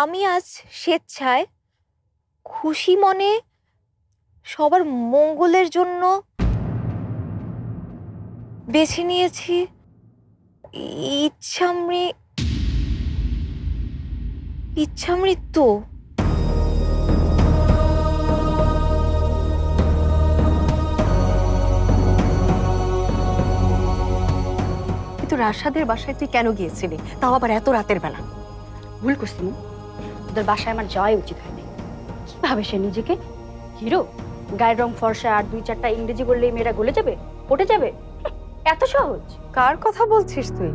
আমি আজ স্বেচ্ছায় খুশি মনে সবার মঙ্গলের জন্য বেছে নিয়েছি ইচ্ছামৃত্যু। কিন্তু রাশাদের বাসায় তুই কেন গিয়েছিলি, তাও আবার এত রাতের বেলা? ভুল করছি মু, ওদের বাসায় আমার যাওয়াই উচিত হয়নি। কি ভাবে সে নিজেকে হিরো? গায়ের রং ফর্সা আর 2-4টা ইংরেজি বললেই মেয়েরা গলে যাবে, পটে যাবে? এত সহজ? কার কথা বলছিস তুই?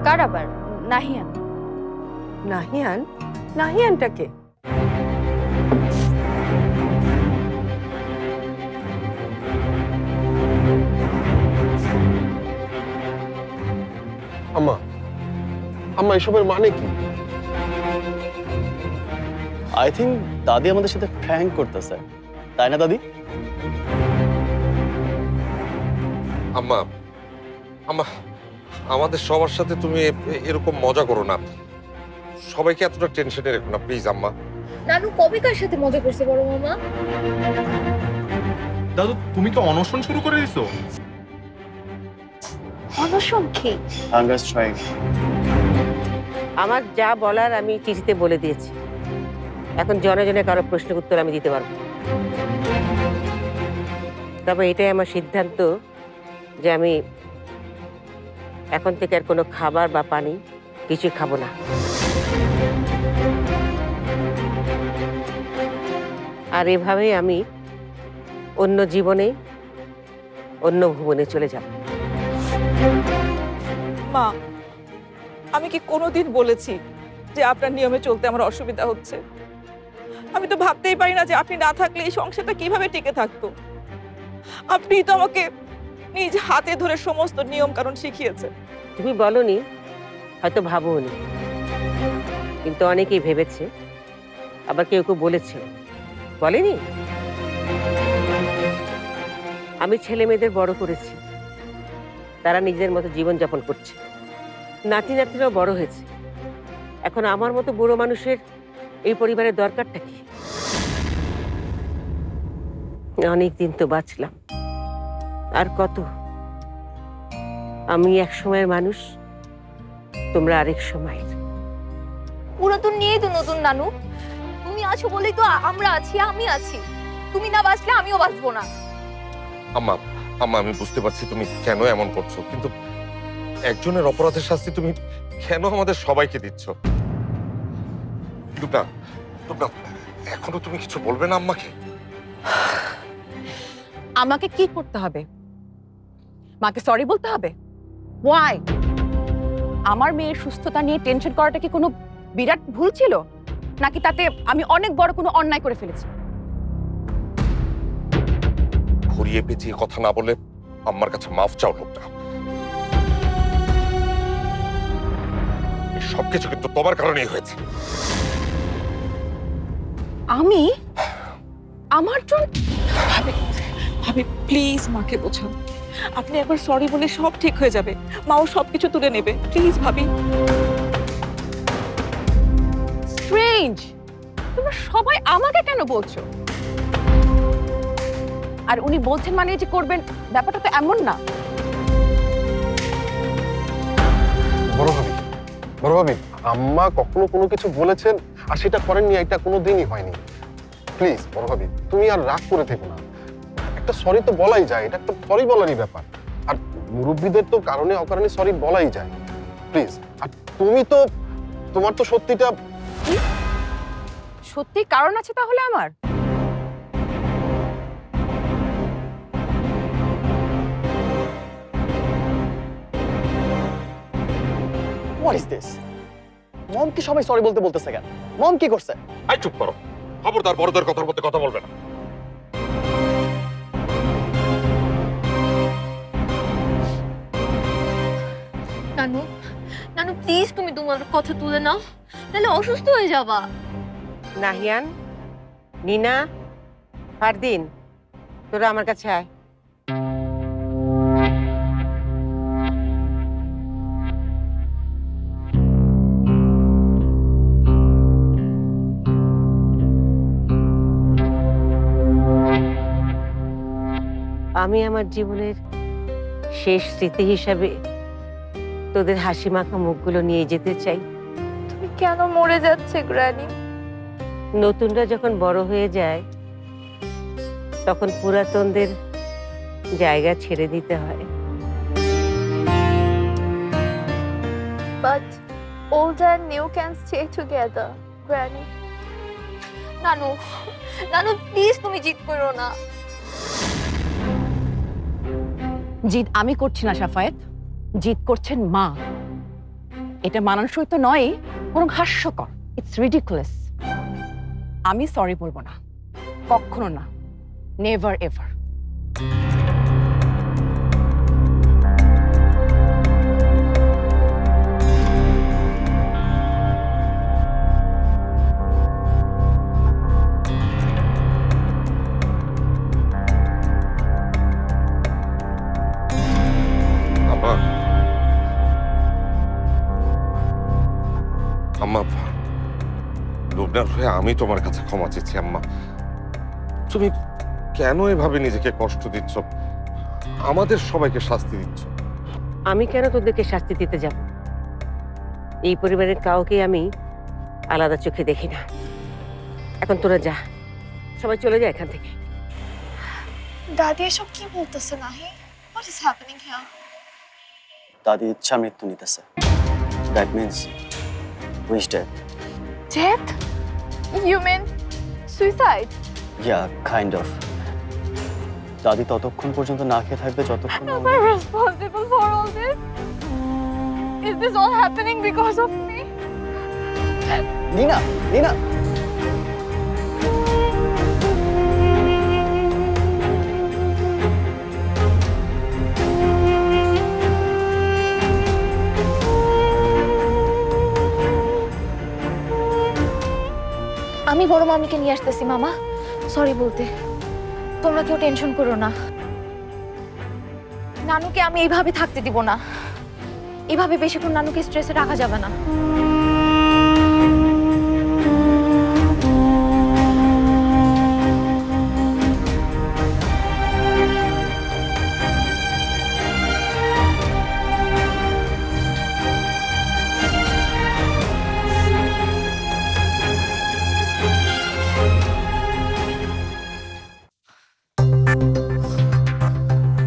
কার আবার? নাহিয়ান। নাহিয়ান? নাহিয়ানটাকে? আম্মা, আম্মা এসবের মানে কি? আই থিঙ্ক দাদি আমাদের সাথে প্র্যাঙ্ক করতেছে, তাই না দাদি? আম্মা, আম্মা আমাদের সবার সাথে তুমি এরকম মজা করো না। সবাইকে এতটা টেনশনে রেখো না প্লিজ আম্মা। নানু কবে কার সাথে মজা করছে বড় মামা? দাদু তুমি তো অনশন শুরু করে দিছো। অনশন কি? Hunger strike. আমার যা বলার আমি চিঠিতে বলে দিয়েছি। এখন জনে জনে কারো প্রশ্নের উত্তর আমি দিতে পারবো না। তবে এটাই আমার সিদ্ধান্ত যে আমি এখন থেকে আর কোনো খাবার বা পানি কিছুই খাবো না। আর এভাবেই আমি অন্য জীবনে অন্য ভুবনে চলে যাব। মা, আমি কি কোনোদিন বলেছি যে আপনার নিয়মে চলতে আমার অসুবিধা হচ্ছে? আমি তো ভাবতেই পারি না যে আপনি না থাকলে এই সংসারটা কিভাবে টিকে থাকতো। আপনি তো আমাকে নিজ হাতে ধরে সমস্ত নিয়ম কানুন শিখিয়েছে। তুমি বলনি, হয়তো ভাবোনি, কিন্তু অনেকেই ভেবেছে, আবার কেউ কেউ বলেছে। বলেনি? আমি ছেলে মেয়েদের বড় করেছি, তারা নিজের মতো জীবনযাপন করছে, নাতি নাতিরাও বড় হয়েছে। এখন আমার মতো বুড়ো মানুষের এই পরিবারের দরকারটা কি? অনেকদিন তো বাঁচলাম, আর কত? আমি এক সময়ের মানুষ, তোমরা আরেক সময়ের। পুরাতন নিয়েই তো নতুন নানু। তুমি আছো বলেই তো আমরা আছি, আমি আছি। তুমি না বাঁচলে আমিও বাঁচবো না। আম্মা, আম্মা আমি বুঝতে পারছি তুমি কেন এমন করছো, কিন্তু একজনের অপরাধের শাস্তি তুমি কেন আমাদের সবাইকে দিচ্ছ? টুকনা, টুকনা, এখনো তুমি কিছু বলবে না আম্মাকে? আমাকে কি করতে হবে? মাকে সরি বলতে হবে? ওয়াই? আমার মেয়ের সুস্থতা নিয়ে টেনশন করাটা কি কোনো বিরাট ভুল ছিল, নাকি তাতে আমি অনেক বড় কোনো অন্যায় করে ফেলেছি? ঘুরিয়ে পেঁচিয়ে কথা না বলে আম্মার কাছে মাফ চাও লোকটা। সবকিছু কিন্তু তোমার কারণেই হয়েছে। আমি? আমার জন্য? ভাবি প্লিজ মাকে বোঝান। আপনি একবার সরি বলে সব ঠিক হয়ে যাবে। মাও সবকিছু তুলে নেবে, প্লিজ ভাবি। স্ট্রেঞ্জ, তোমরা সবাই আমাকে কেন বলছো? আর উনি বলছেন মানে যে করবেন, ব্যাপারটা তো এমন না। বড় ভাবি, বড় ভাবি, আম্মা কখনো কোনো কিছু বলেছেন আর সেটা করেননি, এটা কোনোদিনই হয়নি। প্লিজ বড় ভাবি, তুমি আর রাগ করে থেকো না। একটা সরি তো বলাই যায়, এটা একটা সরি বলারই ব্যাপার। আর মুরব্বীদের তো কারণে অকারণে সরি বলাই যায়। প্লিজ। আর তুমি তো, তোমার তো সত্যিটা। সত্যি কারণ আছে তাহলে আমার? What is this? মম কি সবাই সরি বলতে বলতেছে কেন? মম কি করছে? আই চুপ করো, খবরদার বড়দের কথার মধ্যে কথা বলবে না। নানু, নানু প্লিজ তুমি তোমার কথা তুলে নাও, তাহলে অসুস্থ হয়ে যাবা। নাহিয়ান, নিনা, ফারদিন, তোরা আমার কাছে আয়। আমি আমার জীবনের শেষ স্মৃতি হিসাবে তোদের হাসি মাখা মুখগুলো নিয়ে যেতে চাই। তুমি কেন মরে যাচ্ছে গ্র্যানি? নতুনরা যখন বড় হয়ে যায় তখন পুরাতনদের জায়গা ছেড়ে দিতে হয়। But old and new can stay together, Granny. নানু, নানু প্লিজ তুমি জিদ করো না। জিদ আমি করছি না সাফায়েত, জিদ করছেন মা। এটা মানানসই তো নয়, বরং হাস্যকর। It's ridiculous. আমি সরি বলবো না, কখনো না, নেভার এভার। আম্মা, আম্মা, লুবনার হয়ে আমি তোমার কাছে ক্ষমা চেয়েছি আম্মা। তুমি কেন এভাবে নিজেকে কষ্ট দিচ্ছ, আমাদের সবাইকে শাস্তি দিচ্ছ? আমি কেন তোদেরকে শাস্তি দিতে যাব? এই পরিবারের কাউকে আমি আলাদা চোখে দেখি না। এখন তোরা যা, সবাই চলে যায় এখান থেকে। দাদি এসব কি বলতেছে নাহি? What is happening here? দাদি ইচ্ছা মৃত্যু নিতেছে। That means wish death. Death? You mean suicide? Yeah kind of. দাদি ততক্ষণ পর্যন্ত না খেয়ে থাকবে যতক্ষণ না Am I responsible for all this? Is this all happening because of me? Neena, Neena. আমি বড় মামিকে নিয়ে আসতেছি মামা, সরি বলতে। তোমরা কেউ টেনশন করো না, নানুকে আমি এইভাবে থাকতে দিব না। এইভাবে বেশিক্ষণ নানুকে স্ট্রেসে রাখা যাবে না।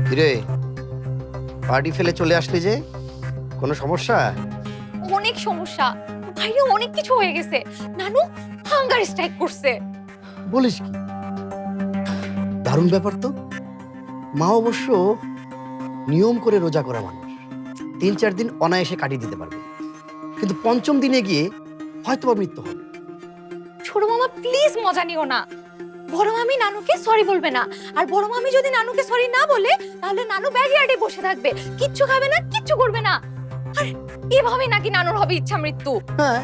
কিরে, পার্টি ফেলে চলে আসলি যে? কোনো সমস্যা? অনেক সমস্যা, বাইরে অনেক কিছু হয়ে গেছে। নানু হাঙ্গার স্ট্রাইক করছে। বলিস কি? দারুণ ব্যাপার তো। মা অবশ্য নিয়ম করে রোজা করা মানুষ, 3-4 দিন অনায়াসে কাটিয়ে দিতে পারবে, কিন্তু 5ম দিনে গিয়ে হয়তো বা মৃত্যু হবে। ছোট মামা প্লিজ মজা নিও না। বড় মামি নানুকে সরি বলবে না, আর বড় মামি যদি নানুকে সরি না বলে তাহলে নানু ব্যাকইয়ার্ডে বসে থাকবে, কিচ্ছু খাবে না, কিচ্ছু করবে না। আর এভাবে নাকি নানুর হবে ইচ্ছা মৃত্যু? হ্যাঁ,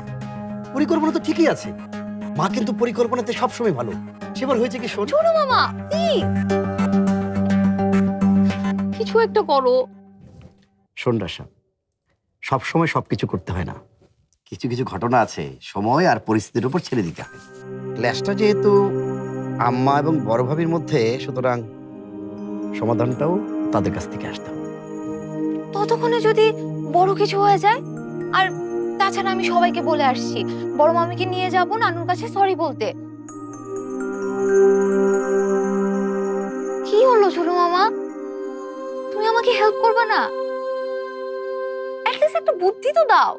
পরিকল্পনা তো ঠিকই আছে। মা কিন্তু পরিকল্পনাতে সবসময় ভালো। সেবার হয়েছে কি শোন। ছোট মামা প্লিজ কিছু একটা করো। শোন রাশা, সবসময় সবকিছু করতে হয় না। কিছু কিছু ঘটনা আছে সময় আর পরিস্থিতির উপর ছেড়ে দিতে হয়। ক্লাসটা যেহেতু আম্মা এবং বড় ভাবির মধ্যে, সুতরাং সমাধানটাও তাদের কাছ থেকে আসতে হবে। ততক্ষণে যদি বড় কিছু হয়ে যায়, আর তাছাড়া আমি সবাইকে বলে আসছি বড় মামিকে নিয়ে যাব নানুর কাছে সরি বলতে। কি হলো ছোট মামা, তুমি আমাকে হেল্প করবে না? অ্যাটলিস্ট একটা বুদ্ধি তো দাও।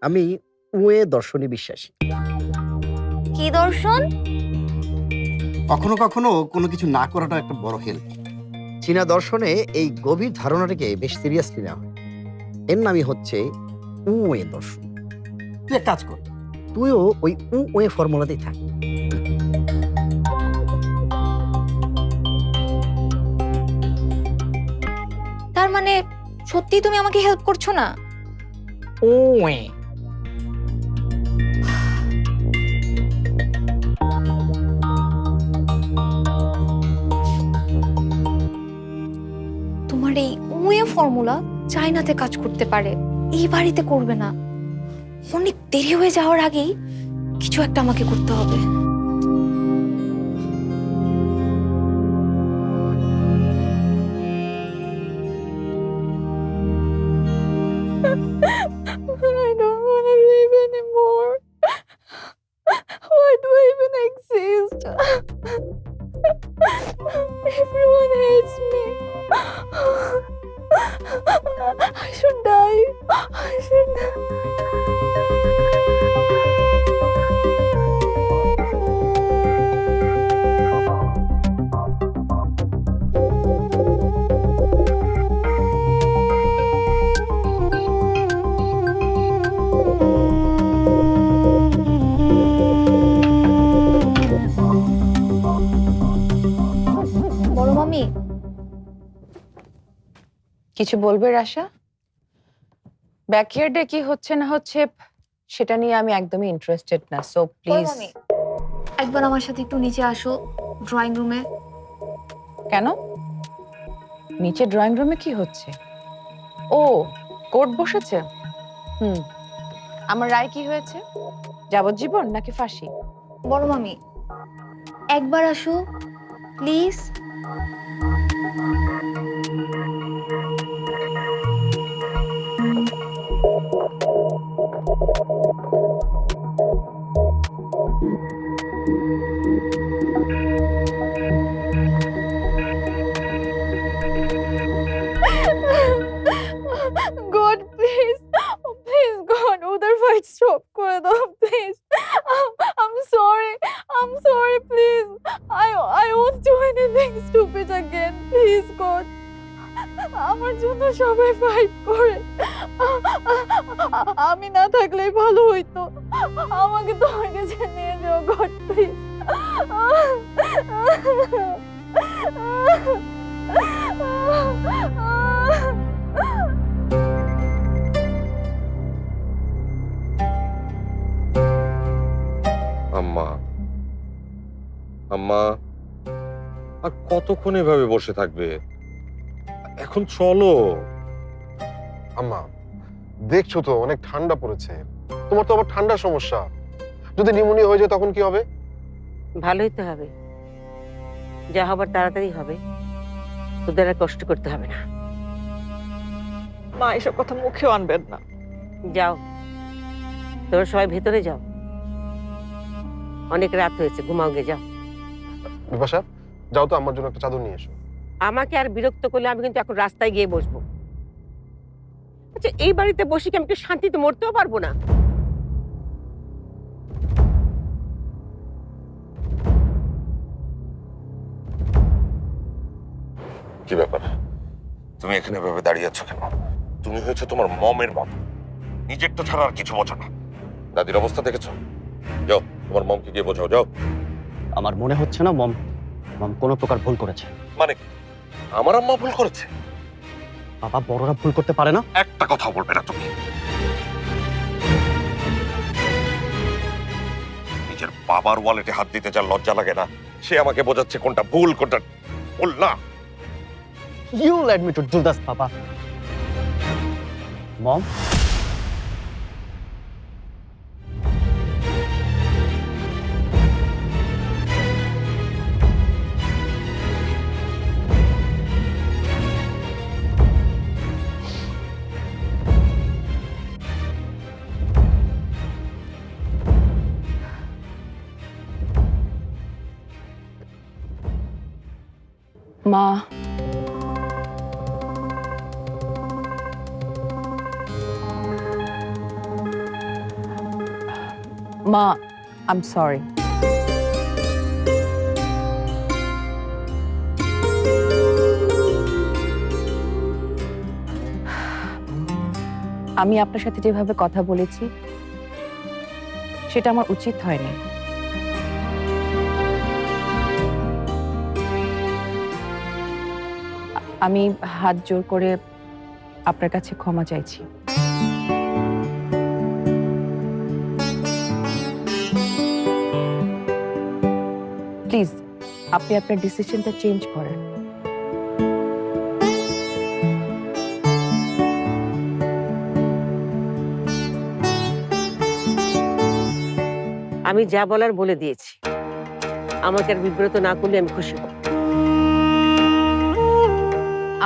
আমি উয়ে দর্শনে বিশ্বাসী। কি দর্শন? কখনো কখনো কোনো কিছু না করাটা একটা বড় হেল্প। চীনা দর্শনে এই গভীর ধারণাটাকে বেশ সিরিয়াসলি নেওয়া হয়। এর নামই হচ্ছে উয়ে দর্শন। তুই এক কাজ কর, তুইও ওই উয়ে ফর্মুলাতেই থাক। তার মানে সত্যি তুমি আমাকে হেল্প করছো না? ওয়ে তোমার এই উয়ে ফর্মুলা চায়নাতে কাজ করতে পারে, এই বাড়িতে করবে না। অনেক দেরি হয়ে যাওয়ার আগেই কিছু একটা আমাকে করতে হবে। কিছু বলবে রাশা? ব্যাকইয়ার্ডে কি হচ্ছে না হচ্ছে সেটা নিয়ে আমি একদমই ইন্টারেস্টেড না, সো প্লিজ। মামি, একবার আমার সাথে একটু নিচে আসো ড্রয়িং রুমে। কেন? নিচে ড্রয়িং রুমে কি হচ্ছে? ও, কোর্ট বসেছে। আমার রায় কি হয়েছে? যাবজ্জীবন নাকি ফাঁসি? বড় মামি, একবার আসো please. God please, please god, ওদের ফাইট স্টপ করে দাও please. I'm sorry, please. I won't do anything stupid again. Please God. আমার জন্য সবাই ফাইট করে, আমি না থাকলেই ভালো হইতো। আমাকে তোমার কাছে নিয়ে যাও গড প্লিজ। আম্মা, আম্মা, আর কতক্ষণ এভাবে বসে থাকবে? এখন চলো। আম্মা, দেখছো তো অনেক ঠান্ডা পড়েছে, তোমার তো আবার ঠান্ডার সমস্যা, যদি নিউমোনিয়া হয়ে যায় তখন কি হবে? ভালোই তো হবে, যা হবার তাড়াতাড়ি হবে, তোদের আর কষ্ট করতে হবে না। মা এসব কথা মুখেও আনবেন না। যাও, তোমরা সবাই ভেতরে যাও, অনেক রাত হয়েছে, ঘুমাও গে, যাও। বিপাশা, যাও তো আমার জন্য একটা চাদর নিয়ে এসো। আমাকে আর বিরক্ত করলে আমি কিন্তু এখন রাস্তায় গিয়ে বসবো। আচ্ছা, এই বাড়িতে বসে কি আমি একটু শান্তিতে মরতেও পারবো না? কি ব্যাপার, তুমি এখানে ভাবে দাঁড়িয়ে আছো কেন? তুমি হয়েছে তোমার মমের বাপ, নিজেরটা ছাড়া আর কিছু বোঝো না। দাদির অবস্থা দেখেছো? যাও, তোমার মমকে গিয়ে বোঝাও, যাও। আমার মনে হচ্ছে না মম মম কোনো প্রকার ভুল করেছে। মানে কি? আমার আম্মা ভুল করেছে? বাবা, বড়রা ভুল করতে পারে না? একটা কথা বলবে না তুমি। নিজের বাবার ওয়ালেটে হাত দিতে যার লজ্জা লাগে না, সে আমাকে বোঝাচ্ছে কোনটা ভুল কোনটা ভুল না। You let me to do this, Papa. Mom? মা, মা, I'm sorry. আমি আপনার সাথে যেভাবে কথা বলেছি সেটা আমার উচিত হয়নি। আমি হাত জোর করে আপনার কাছে ক্ষমা চাইছি। প্লিজ, আপনি আপনার ডিসিশনটা চেঞ্জ করেন। আমি যা বলার বলে দিয়েছি, আমাকে আর বিব্রত না করলে আমি খুশি হব।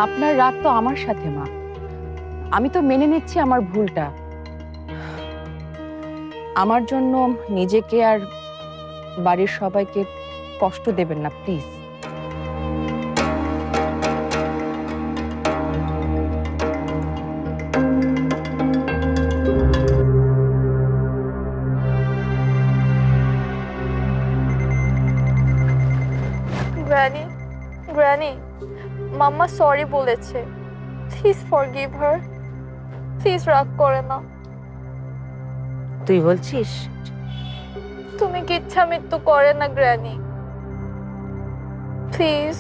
আপনার রাগ তো আমার সাথে, মা। আমি তো মেনে নিচ্ছি আমার ভুলটা। আমার জন্য নিজেকে আর বাড়ির সবাইকে কষ্ট দেবেন না, please. Granny, granny, mamma sorry বলেছে, প্লিজ ফরগিভ হার, প্লিজ রাগ করে না। তুই বলছিস? তুমি কি ইচ্ছা মৃত্যু করে না গ্র্যানি, প্লিজ।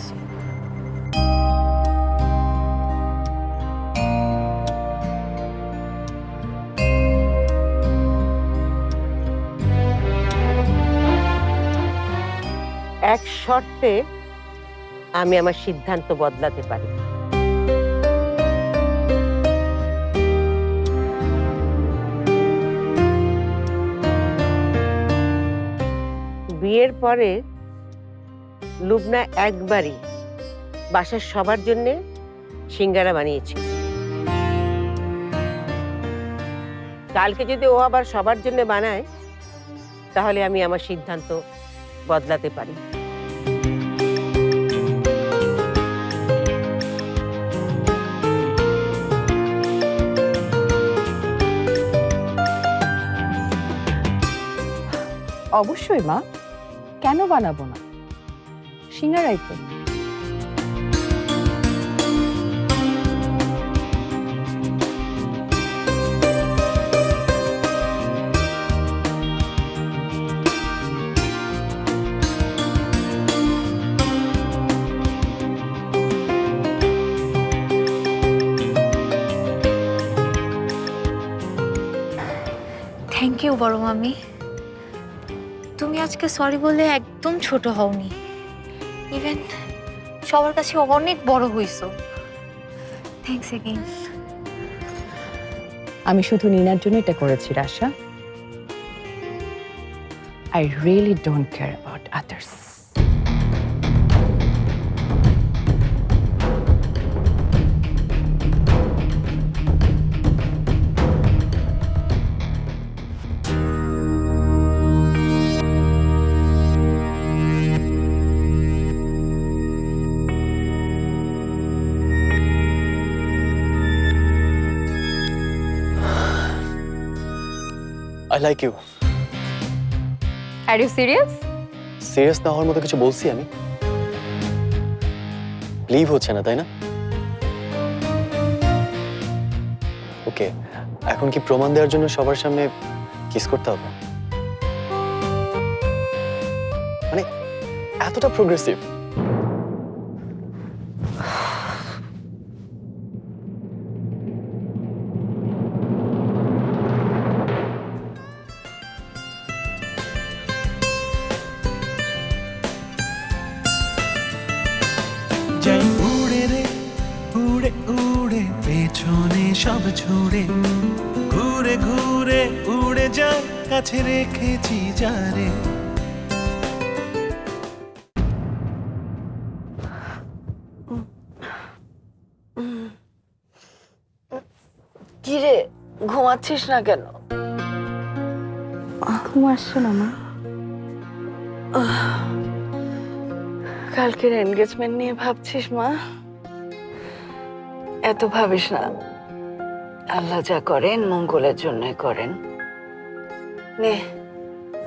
এক শর্তে আমি আমার সিদ্ধান্ত বদলাতে পারি। বিয়ের পরে লুবনা একবারই বাসার সবার জন্য সিঙ্গারা বানিয়েছে। কালকে যদি ও আবার সবার জন্য বানায় তাহলে আমি আমার সিদ্ধান্ত বদলাতে পারি। অবশ্যই মা, কেন বানাবো না? সিঙ্গারাই তো। থ্যাংক ইউ বড় মামি। তুমি আজকে সরি বলে একদম ছোট হওনি, ইভেন সবার কাছে অনেক বড় হইছো। Thanks again. আমি শুধু নিনার জন্য এটা করেছি Rasha. I really don't care about others. I like you. Are you serious? Serious না হওয়ার মতো কিছু বলছি আমি? বিলিভ হচ্ছে না, তাই না? ওকে, এখন কি প্রমাণ দেওয়ার জন্য সবার সামনে কিস করতে হবে? মানে এতটা প্রোগ্রেসিভ? যাই উড়ে রে উড়ে উড়ে পেছনে সব ছুড়ে, ঘুরে ঘুরে উড়ে যায় কাছে রেখেছি যারে। কিরে, ঘুমাচ্ছিস না কেন? ঘুম আসছে না মা। কালকের এনগেজমেন্ট নিয়ে ভাবছিস মা? এত ভাবিস না, আল্লাহ যা করেন মঙ্গলের জন্যই করেন। নে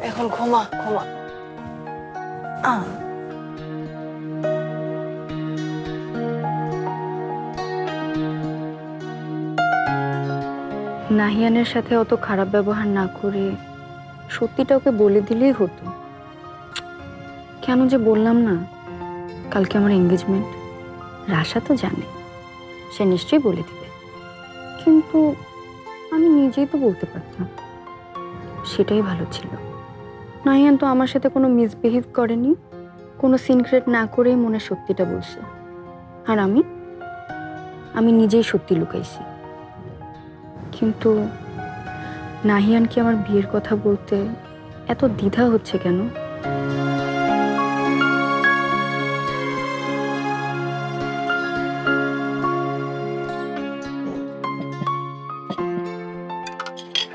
এখন ঘুমা ঘুমা। নাহিয়ানের সাথে অত খারাপ ব্যবহার না করে সত্যিটা ওকে বলে দিলেই হতো। কেন যে বললাম না? কালকে আমার এঙ্গেজমেন্ট, রাশা তো জানে, সে নিশ্চয়ই বলে দিবে। কিন্তু আমি নিজেই তো বলতে পারতাম, সেটাই ভালো ছিল। নাহিয়ান তো আমার সাথে কোনো মিসবিহেভ করেনি, কোনো সিনক্রেট না করেই মনে সত্যিটা বলছে। আর আমি নিজেই সত্যি লুকাইছি। কিন্তু নাহিয়ান কি আমার বিয়ের কথা বলতে এত দ্বিধা হচ্ছে কেন?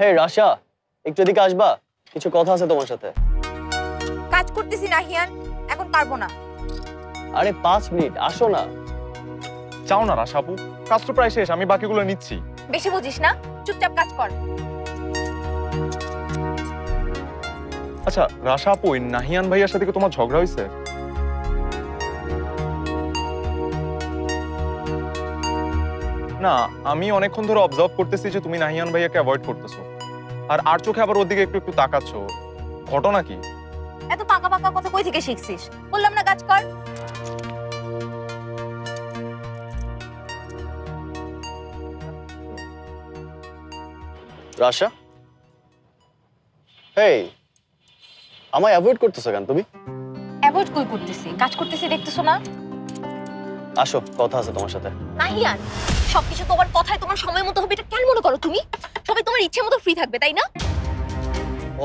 হে রাশা, একটু এদিকে আসবা, কিছু কথা আছে তোমার সাথে। কাজ করতেছি নাহিয়ান, এখন পারবো না। আরে 5 মিনিট, আসো না। চাও না রাশা আপু, কাজ তো প্রায় শেষ, আমি বাকিগুলো নিচ্ছি। বেশি বুঝিস না, চুপচাপ কাজ কর। আচ্ছা রাশা আপু, ওই নাহিয়ান ভাইয়ার সাথে কি তোমার ঝগড়া হয়েছে? না, আমি অনেকক্ষণ ধরে অবজার্ভ করতেছি যে তুমি নাহিয়ান ভাইয়াকে অ্যাভয়েড করতেছো, আর চোখে আবার ওর দিকে একটু একটু তাকাচ্ছ। ঘটনা কি? এত পাকা পাকা কথা কই থেকে শিখছিস? বললাম না কাজ কর। রাশা, হেই, আমায় অ্যাভয়েড করতেছো কেন তুমি? অ্যাভয়েড করতেছি, কাজ করতেছি, দেখতেছো না? আসো, কথা আছে তোমার সাথে। নাহিয়ান, সবকিছু তোমার কথায় তোমার সময় মতো হবে, এটা কেন মনে করো তুমি? সবাই তোমার ইচ্ছে মতো ফ্রি থাকবে, তাই না?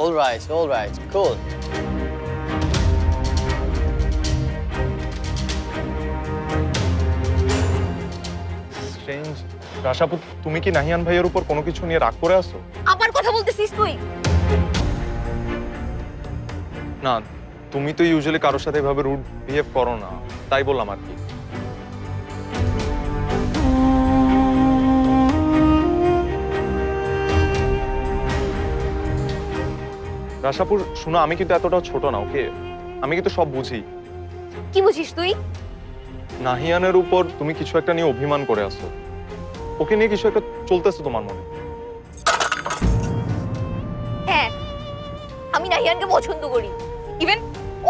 অল রাইট, কুল। স্ট্রেঞ্জ। রাশাপু, তুমি কি নাহিয়ান ভাইয়ের উপর কোনো কিছু নিয়ে রাগ করে আছো? আবার কথা বলতেছিস তুই? না, তুমি তো ইউজুয়ালি কারোর সাথে এভাবে রুড বিহেভ করো না, তাই বললাম আর কি। রাশাপুর শোনো, আমি কিন্তু এতটাও ছোট না, ওকে? আমি কিন্তু সব বুঝি। কি বুঝিস তুই? নাহিয়ানের উপর তুমি কিছু একটা নিয়ে অভিমান করে আসো, ওকে নিয়ে কিছু একটা চলতেছে তোমার মনে। হ্যাঁ, আমি নাহিয়ানকে পছন্দ করি, ইভেন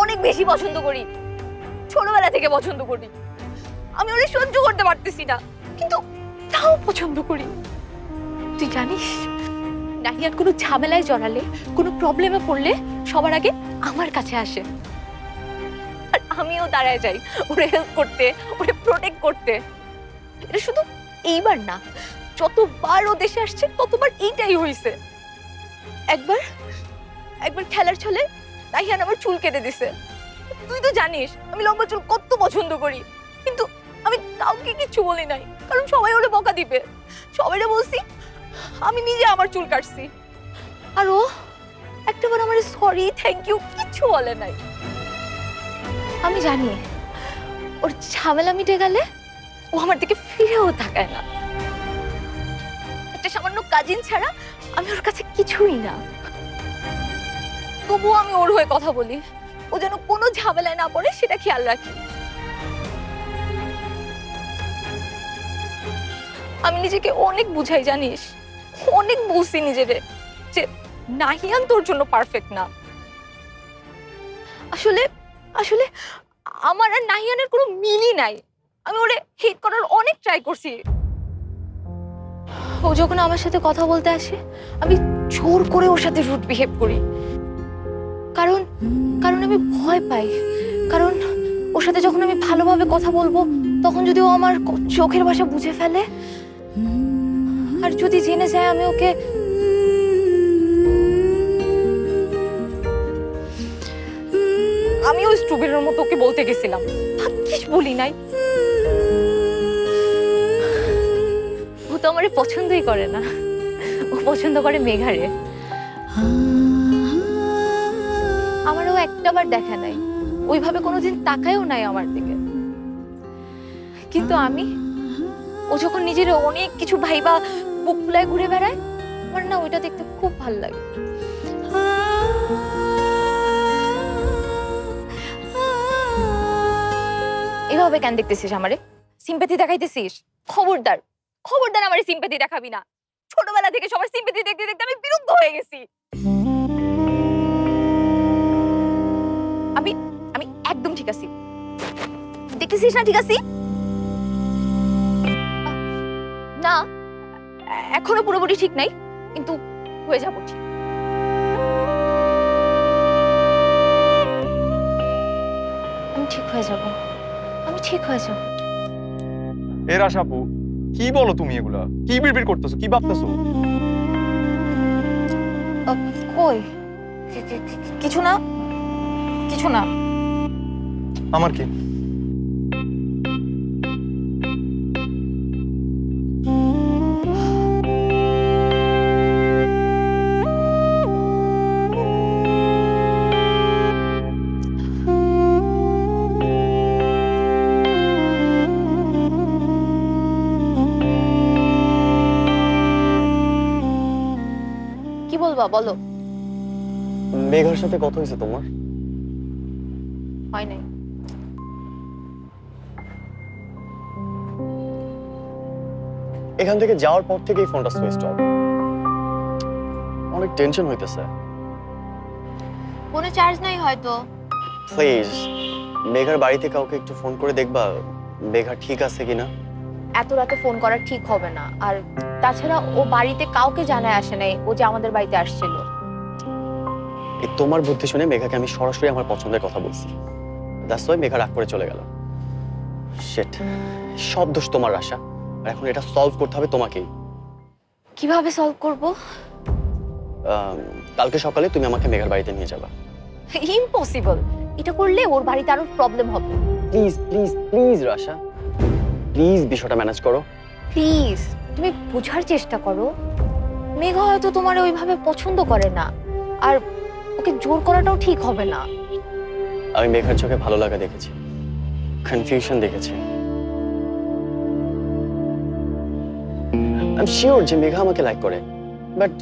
অনেক বেশি পছন্দ করি, ছোটবেলা থেকে পছন্দ করি। আমি ওরে সহ্য করতে পারতেছি না, কিন্তু তাও পছন্দ করি। তুই জানিস, নাহিয়ান কোনো ঝামেলায় জড়ালে, কোনো প্রবলেমে পড়লে সবার আগে আমার কাছে আসে, আর আমিও দাঁড়ায় যাই ওরে হেল্প করতে, ওরে প্রোটেক্ট করতে। এটা শুধু এইবার না, যতবার ও দেশে আসছে ততবার এইটাই হয়েছে। একবার খেলার ছলে নাহিয়ান আমার চুল কেটে দিছে। তুই তো জানিস আমি লম্বা চুল কত পছন্দ করি, কিন্তু আমি কাউকে কিছু বলি নাই, কারণ সবাই ওরে বকা দিবে। সবাইরে বলছি আমি নিজে আমার চুল কাটছি, আর ও একটাবার আমার সরি থ্যাংক ইউ কিছু বলে নাই। আমি জানি ওর ঝামেলা মিটে গেলে ও আমার দিকে ফিরেও তাকায় না। একটা সামান্য কাজিন ছাড়া আমি ওর কাছে কিছুই না, তবুও আমি ওর হয়ে কথা বলি, ও যেন কোনো ঝামেলায় না পড়ে সেটা খেয়াল রাখি। আমি নিজেকে অনেক বুঝাই, জানিস, অনেক বলছি নিজেরে যে নাহিয়ান তোর জন্য পারফেক্ট না। আসলে আসলে আমার আর নাহিয়ানের কোনো মিলই নাই। আমি ওরে হেট করার অনেক ট্রাই করছি। ও যখন আমার সাথে কথা বলতে আসে আমি জোর করে ওর সাথে রুড বিহেভ করি, কারণ আমি ভয় পাই। কারণ ওর সাথে যখন আমি ভালোভাবে কথা বলবো তখন যদি ও আমার চোখের ভাষা বুঝে ফেলে, আর যদি জেনে যায় আমি ওকে আমিও স্টুপিডের মতো ওকে বলতে গেছিলাম, ভাগ্যিস বলি নাই। ও তো আমার পছন্দই করে না, ও পছন্দ করে মেঘারে। আমারও একটাবার দেখা নাই, ওইভাবে কোনোদিন তাকায়ও নাই আমার দিকে। কিন্তু ও যখন নিজের অনেক কিছু ভাইবা বুক ফুলায় ঘুরে বেড়ায়, আমার না ওইটা দেখতে খুব ভালো লাগে। এভাবে কেন দেখতেছিস আমারে? সিম্প্যাথি দেখাইতেছিস? খবরদার খবরদার আমারে সিম্প্যাথি দেখাবি না। ছোটবেলা থেকে সবার সিম্প্যাথি দেখতে দেখতে আমি বিরক্ত হয়ে গেছি। আমি একদম ঠিক আছি, দেখতেছিস না ঠিক আছি? না, এখনো পুরোপুরি ঠিক নাই, কিন্তু হয়ে যাবো ঠিক। আমি ঠিক হয়ে যাব, আমি ঠিক হয়ে যাব। এ রাশাপু, কি বলো তুমি এগুলা? কি বিড়বিড় করতেছো, কি ভাবতেছো? কই কিছু না, কিছু না। আমার কি? কি বলবা বলো? মেঘার সাথে কথা হয়েছে তোমার? হয় নাই। এখান থেকে যাওয়ার পর থেকেই ফোনটা সুইচ অফ। অনেক টেনশন হইতেছে। ফোনে চার্জ নাই হয়তো। প্লিজ মেঘার বাড়িতে কাউকে একটু ফোন করে দেখবা মেঘা ঠিক আছে কিনা। এত রাতে ফোন করা ঠিক হবে না, আর তাছাড়া ও বাড়িতে কাউকে জানায় আসে নাই ও যে আমাদের বাড়িতে আসছিল। এই তোমার বুদ্ধি শুনে মেঘাকে আমি সরাসরি আমার পছন্দের কথা বলছি। দ্যাটস ওয়াই মেঘা রাগ করে চলে গেল। শিট, সব দোষ তোমার রাশা। আর এখন এটা সলভ করতে হবে তোমাকেই। কিভাবে সলভ করব? কালকে সকালে তুমি আমাকে মেঘার বাড়িতে নিয়ে যাবা। ইম্পসিবল। এটা করলে ওর বাড়িতে আরো প্রবলেম হবে। Please please please Russia, please বিষয়টা ম্যানেজ করো। প্লিজ তুমি বোঝার চেষ্টা করো। মেঘা হয়তো তোমার ওইভাবে পছন্দ করে না, আর ওকে জোর করাটাও ঠিক হবে না। আমি মেঘার চোখে ভালো লাগা দেখেছি, কনফিউশন দেখেছি। আই এম শিওর যে মেঘা আমাকে লাইক করে, বাট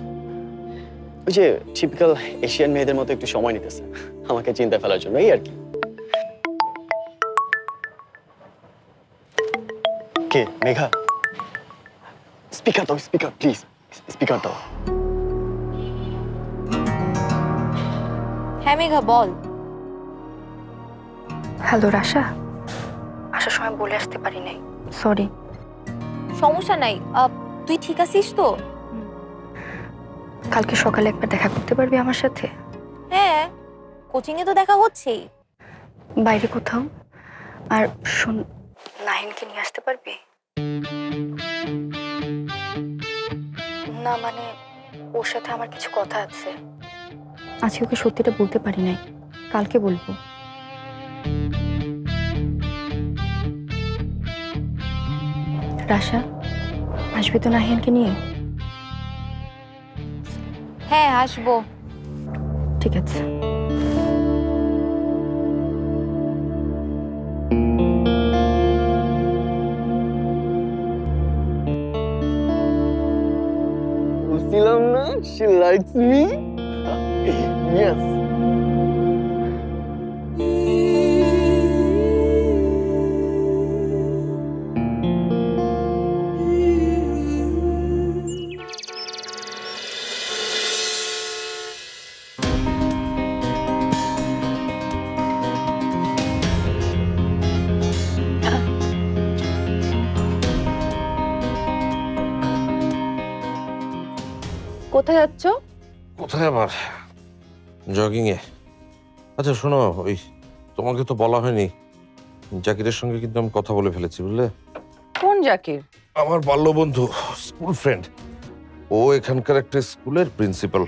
ওই যে টিপিক্যাল এশিয়ান মেয়েদের মতো একটু সময় নিতেছে আমাকে চিন্তা ফেলার জন্য, এই আর কি। কে? মেঘা? স্পিকার দাও, স্পিকার প্লিজ, স্পিকার দাও। হ্যাঁ মেঘা বল। হ্যালো রাশা, আসার সময় বলে আসতে পারি নাই, সরি। সমস্যা নাই, তুই ঠিক আছিস তো? কালকে সকালে একবার দেখা করতে পারবি আমার সাথে? হ্যাঁ, কোচিং এ তো দেখা হচ্ছেই। বাইরে কোথাও? আর শোন, নাহিনকে নিয়ে আসতে পারবি? না মানে ওর সাথে আমার কিছু কথা আছে, আজকে ওকে সত্যিটা বলতে পারি নাই, কালকে বলবো। রাশা, আসবি তো নাহিনকে নিয়ে? হ্যাঁ আসবো। ঠিক আছে। বলছিলাম না, she likes me. Yes. কোথায় যাচ্ছ? কোথায় আবার? জগিং এ। আচ্ছা শোনো, ওই তোমাকে তো বলা হয়নি, জাকিরের সঙ্গে কিন্তু আমি কথা বলে ফেলেছি, বুঝলে? কোন জাকির? আমার বাল্যবন্ধু, স্কুল ফ্রেন্ড। ও এখানকার একটা স্কুলের প্রিন্সিপাল।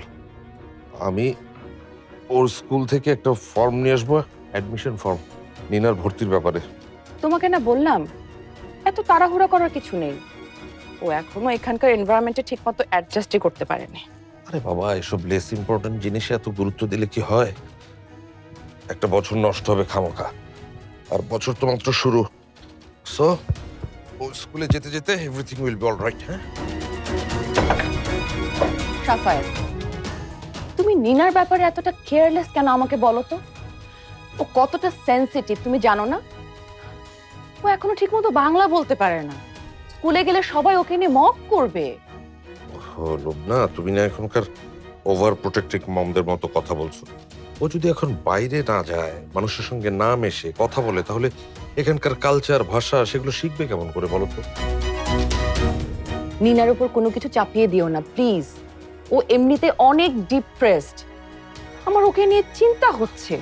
আমি ওর স্কুল থেকে একটা ফর্ম নিয়ে আসবো, অ্যাডমিশন ফর্ম, নিনার ভর্তির ব্যাপারে। তোমাকে না বললাম, এত তাড়াহুড়া করার কিছু নেই। ও এখনো এখানকার এনভায়রনমেন্টে ঠিকমতো অ্যাডজাস্টই করতে পারেনি। আরে বাবা, এসব লেস ইম্পর্টেন্ট জিনিসে এত গুরুত্ব দিলে কি হয়? একটা বছর নষ্ট হবে খামোখা, আর বছর তো মাত্র শুরু। সো ও স্কুলে যেতে যেতে এভরিথিং উইল বি অলরাইট। হ্যাঁ সাফায়াত, তুমি নিনার ব্যাপারে এতটা কেয়ারলেস কেন আমাকে বলো তো? ও কতটা সেনসিটিভ তুমি জানো না? ও এখনো ঠিকমতো বাংলা বলতে পারে না, স্কুলে গেলে সবাই ওকে নিয়ে মক করবে। লুবনা, তুমি না এখনকার ওভার প্রোটেক্টিভ মমদের মতো কথা বলছো। ও যদি এখন বাইরে না যায়, মানুষের সঙ্গে না মেশে কথা বলে, তাহলে এখানকার কালচার, ভাষা সেগুলো শিখবে কেমন করে বলো তো? নিনার উপর কোনো কিছু চাপিয়ে দিও না প্লিজ। ও এমনিতে অনেক ডিপ্রেসড, আমার ওকে নিয়ে চিন্তা হচ্ছে।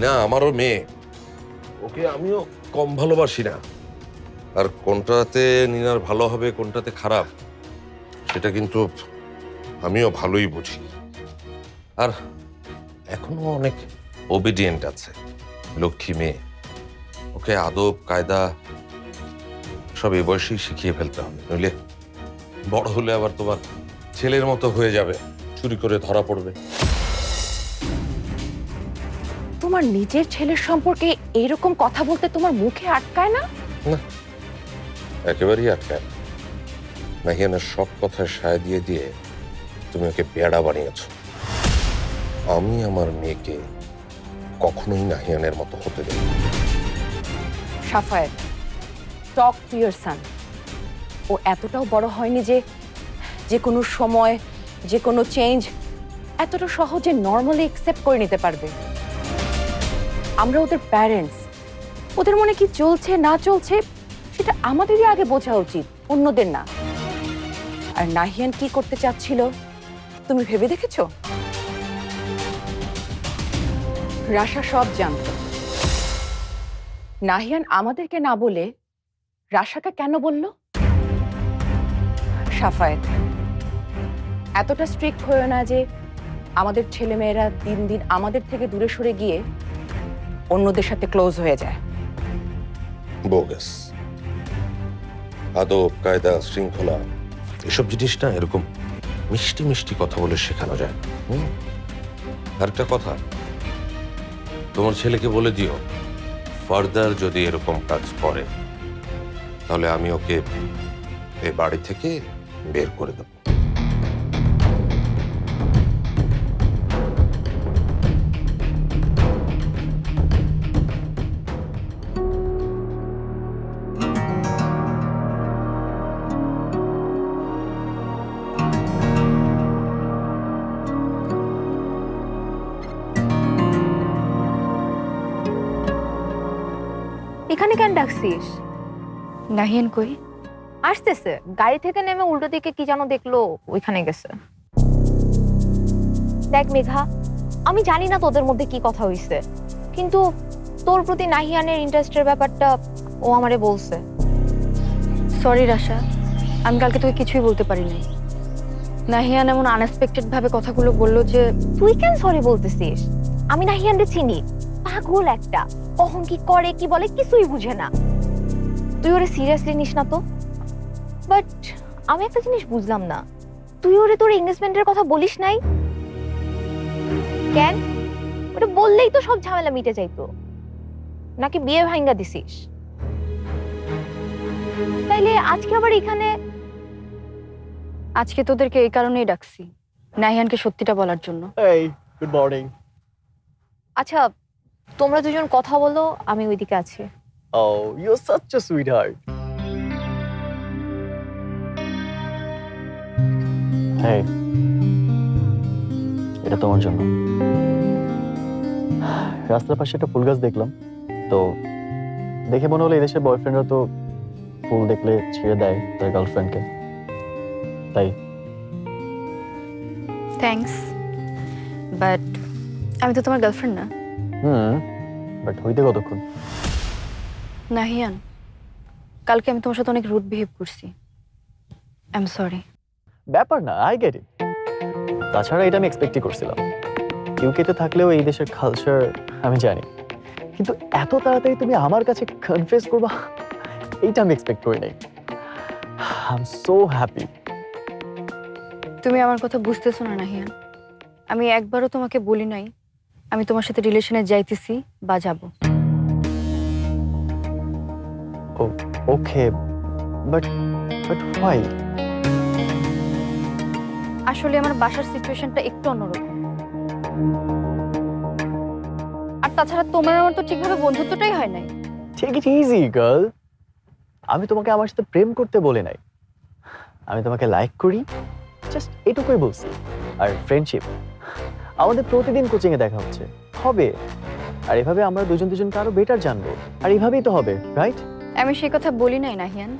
না, আমারও মেয়ে, ওকে আমিও কম ভালোবাসি না। আর কোনটাতে নিনার ভালো হবে, কোনটাতে খারাপ, সেটা কিন্তু আমিও ভালোই বুঝি। আর এখনো অনেক ওবিডিয়েন্ট আছে, লক্ষ্মী মেয়ে। ওকে আদব কায়দা সব এই বয়সেই শিখিয়ে ফেলতে হবে, নইলে বড় হলে আবার তোমার ছেলের মতো হয়ে যাবে, চুরি করে ধরা পড়বে। তোমার নিজের ছেলের সম্পর্কে এইরকম কথা বলতে তোমার মুখে আটকায় না? না, একেবারেই আটকায় না। নাহিয়ানের সব কথায় সায় দিয়ে দিয়ে তুমি ওকে বেড়া বানিয়েছ। আমি আমার মেয়েকে কখনোই নাহিয়ানের মতো হতে দেব না। সাফায়াত, টক টু ইওর সান। ও এতটাও বড় হয়নি যে যে কোনো সময়, যে কোনো চেঞ্জ এতটা সহজে নর্মালি অ্যাকসেপ্ট করে নিতে পারবে। আমরা ওদের প্যারেন্টস, ওদের মনে কি চলছে না চলছে সেটা আমাদেরই আগে বোঝা উচিত, অন্যদের না। আর নাহিয়ান কি করতে চাচ্ছিল তুমি ভেবে দেখেছো? রাশা সব জানত। নাহিয়ান আমাদেরকে না বলে রাশাকে কেন বলল? সাফায়েত, এতটা স্ট্রিক্ট হয়েও না যে আমাদের ছেলেমেয়েরা দিন দিন আমাদের থেকে দূরে সরে গিয়ে অন্যদের সাথে ক্লোজ হয়ে যায়। বোগাস। আদব, কায়দা, শৃঙ্খলা এসব জিনিস না এরকম মিষ্টি মিষ্টি কথা বলে শেখানো যায়। আরেকটা কথা, তোমার ছেলেকে বলে দিও ফার্দার যদি এরকম কাজ করে তাহলে আমি ওকে এই বাড়ি থেকে বের করে দেব। এখানে কেন ডাকছিস? নাহিয়ান কই? আসতেছে, গাড়ি থেকে নেমে উল্টো দিকে কি যেন দেখলো, ওইখানে গেছে। দেখ মেঘা, আমি জানি না তোদের মধ্যে কি কথা হইছে, কিন্তু তোর প্রতি নাহিয়ানের ইন্টারেস্টের ব্যাপারটা ও আমারে বলছে। সরি রাশা, আমি কালকে তোকে কিছুই বলতে পারিনি। নাহিয়ান এমন আনএক্সপেক্টেড ভাবে কথাগুলো বললো যে তুই কেন সরি বলতেছিস? আমি নাহিয়ানরে চিনি, পাগল একটা, কখন কি করে কি বলে কিছুই বুঝে না। তুই ওরে সিরিয়াসলি নিস না তো। বাট আমি একটা জিনিস বুঝলাম না, তুই ওরে তোর এনগেজমেন্টের কথা বলিস নাই কেন? ওটা বললেই তো সব ঝামেলা মিটে যাইতো, নাকি বিয়ে ভাঙ্গা দিছিস? তাইলে আজকে আবার এখানে? আজকে তোদেরকে এই কারণেই ডাকছি, নাহিয়ানকে সত্যিটা বলার জন্য। এই গুড মর্নিং। আচ্ছা, তোমরা দুজন কথা বলো, আমি ওইদিকে আছি। Oh you are such a sweetheart. এই এটা তোমার জন্য। রাস্তার পাশে একটা ফুল গাছ দেখলাম, তো দেখে মনে হলো এদেশের বয়ফ্রেন্ডরা তো ফুল দেখলে ছেড়ে দেয় তার গার্লফ্রেন্ডকে, তাই। থ্যাঙ্কস, বাট আমি তো তোমার গার্লফ্রেন্ড না। বাট হইতে কতক্ষণ? নাহিয়ান, কালকে আমি তোমার সাথে অনেক রুড বিহেভ করছি, আই এম সরি। ব্যাপার না, আই গেট ইট। তাছাড়া এটা আমি এক্সপেক্টই করছিলাম। ইউকেতে থাকলেও এই দেশের কালচার আমি জানি, কিন্তু এত তাড়াতাড়ি তুমি আমার কাছে কনফেস করবা এইটা আমি এক্সপেক্ট করি নাই। I am so happy. তুমি আমার কথা বুঝতেছো না নাহিয়ান, আমি একবারও তোমাকে বলি নাই আমি তোমার সাথে রিলেশনে যাইতেছি বা যাব। ওকে, বাট হোয়াই? আসলে আমার বাসার সিচুয়েশনটা একটু অন্যরকম, আর তাছাড়া তোমার আমার তো ঠিকভাবে বন্ধুত্বটাই হয় নাই। Take it easy girl. আমি তোমাকে আমার সাথে প্রেম করতে বলি নাই, আমি তোমাকে লাইক করি, জাস্ট এটুকুই বলছি। আর ফ্রেন্ডশিপ, আমাদের প্রতিদিন কোচিং এ দেখা হচ্ছে, হবে। আর এভাবে আমরা দুজন দুজনকে আরো বেটার জানবো, আর এভাবেই তো হবে, রাইট? আমি সেই কথা বলি নাই নাহিয়ান,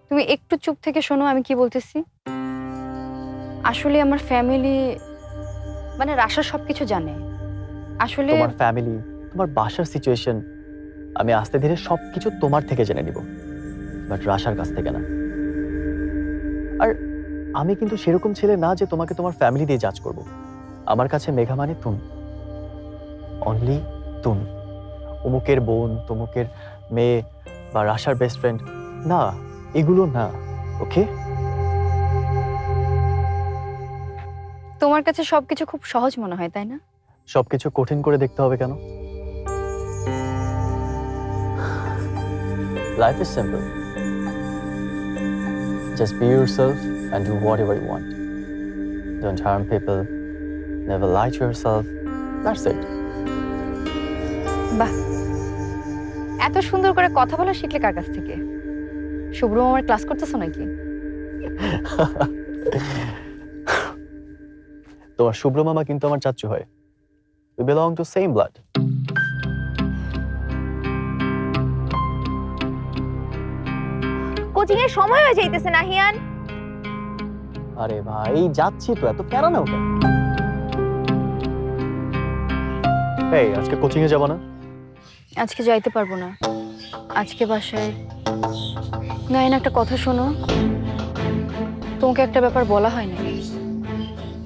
তুমি একটু চুপ থেকে শোনো আমি কি বলতেছি। আসলে আমার ফ্যামিলি মানে রাশা সবকিছু জানে। আসলে তোমার ফ্যামিলি, তোমার বাসার সিচুয়েশন আমি আস্তে ধীরে সবকিছু তোমার থেকে জেনে নিব, বাট রাশার কাছ থেকে না। আর আমি কিন্তু সেরকম ছেলে না যে তোমাকে তোমার ফ্যামিলি দিয়ে জাজ করব। আমার কাছে মেঘা মানে তুমি, অনলি তুমি। অমুকের বোন, তমুকের মেয়ে বা রাশার বেস্ট ফ্রেন্ড না, এগুলো না। ওকে? তোমার কাছে সবকিছু খুব সহজ মনে হয়, তাই না? সবকিছু কঠিন করে দেখতে হবে কেন? Life is simple. Just be yourself and do whatever you want. Don't harm people. Never lie to yourself. That's it. বাহ, এত সুন্দর করে কথা বলা শিখলে কার কাছ থেকে? শুভ্র আমার ক্লাস করতেছো নাকি? তোমার শুভ্র মামা কিন্তু আমার চাচ্চু হয়। We belong to same blood. Coaching এর সময় হয়ে যাইতেছে নাহিয়ান। আরে ভাই যাচ্ছি তো, এত প্যারা নাও কেন? এই আজকে কোচিং এ যাবো না? আজকে যাইতে পারবো না, আজকে বাসায়। নাইন, একটা কথা শোনো, তোমাকে একটা ব্যাপার বলা হয়নি,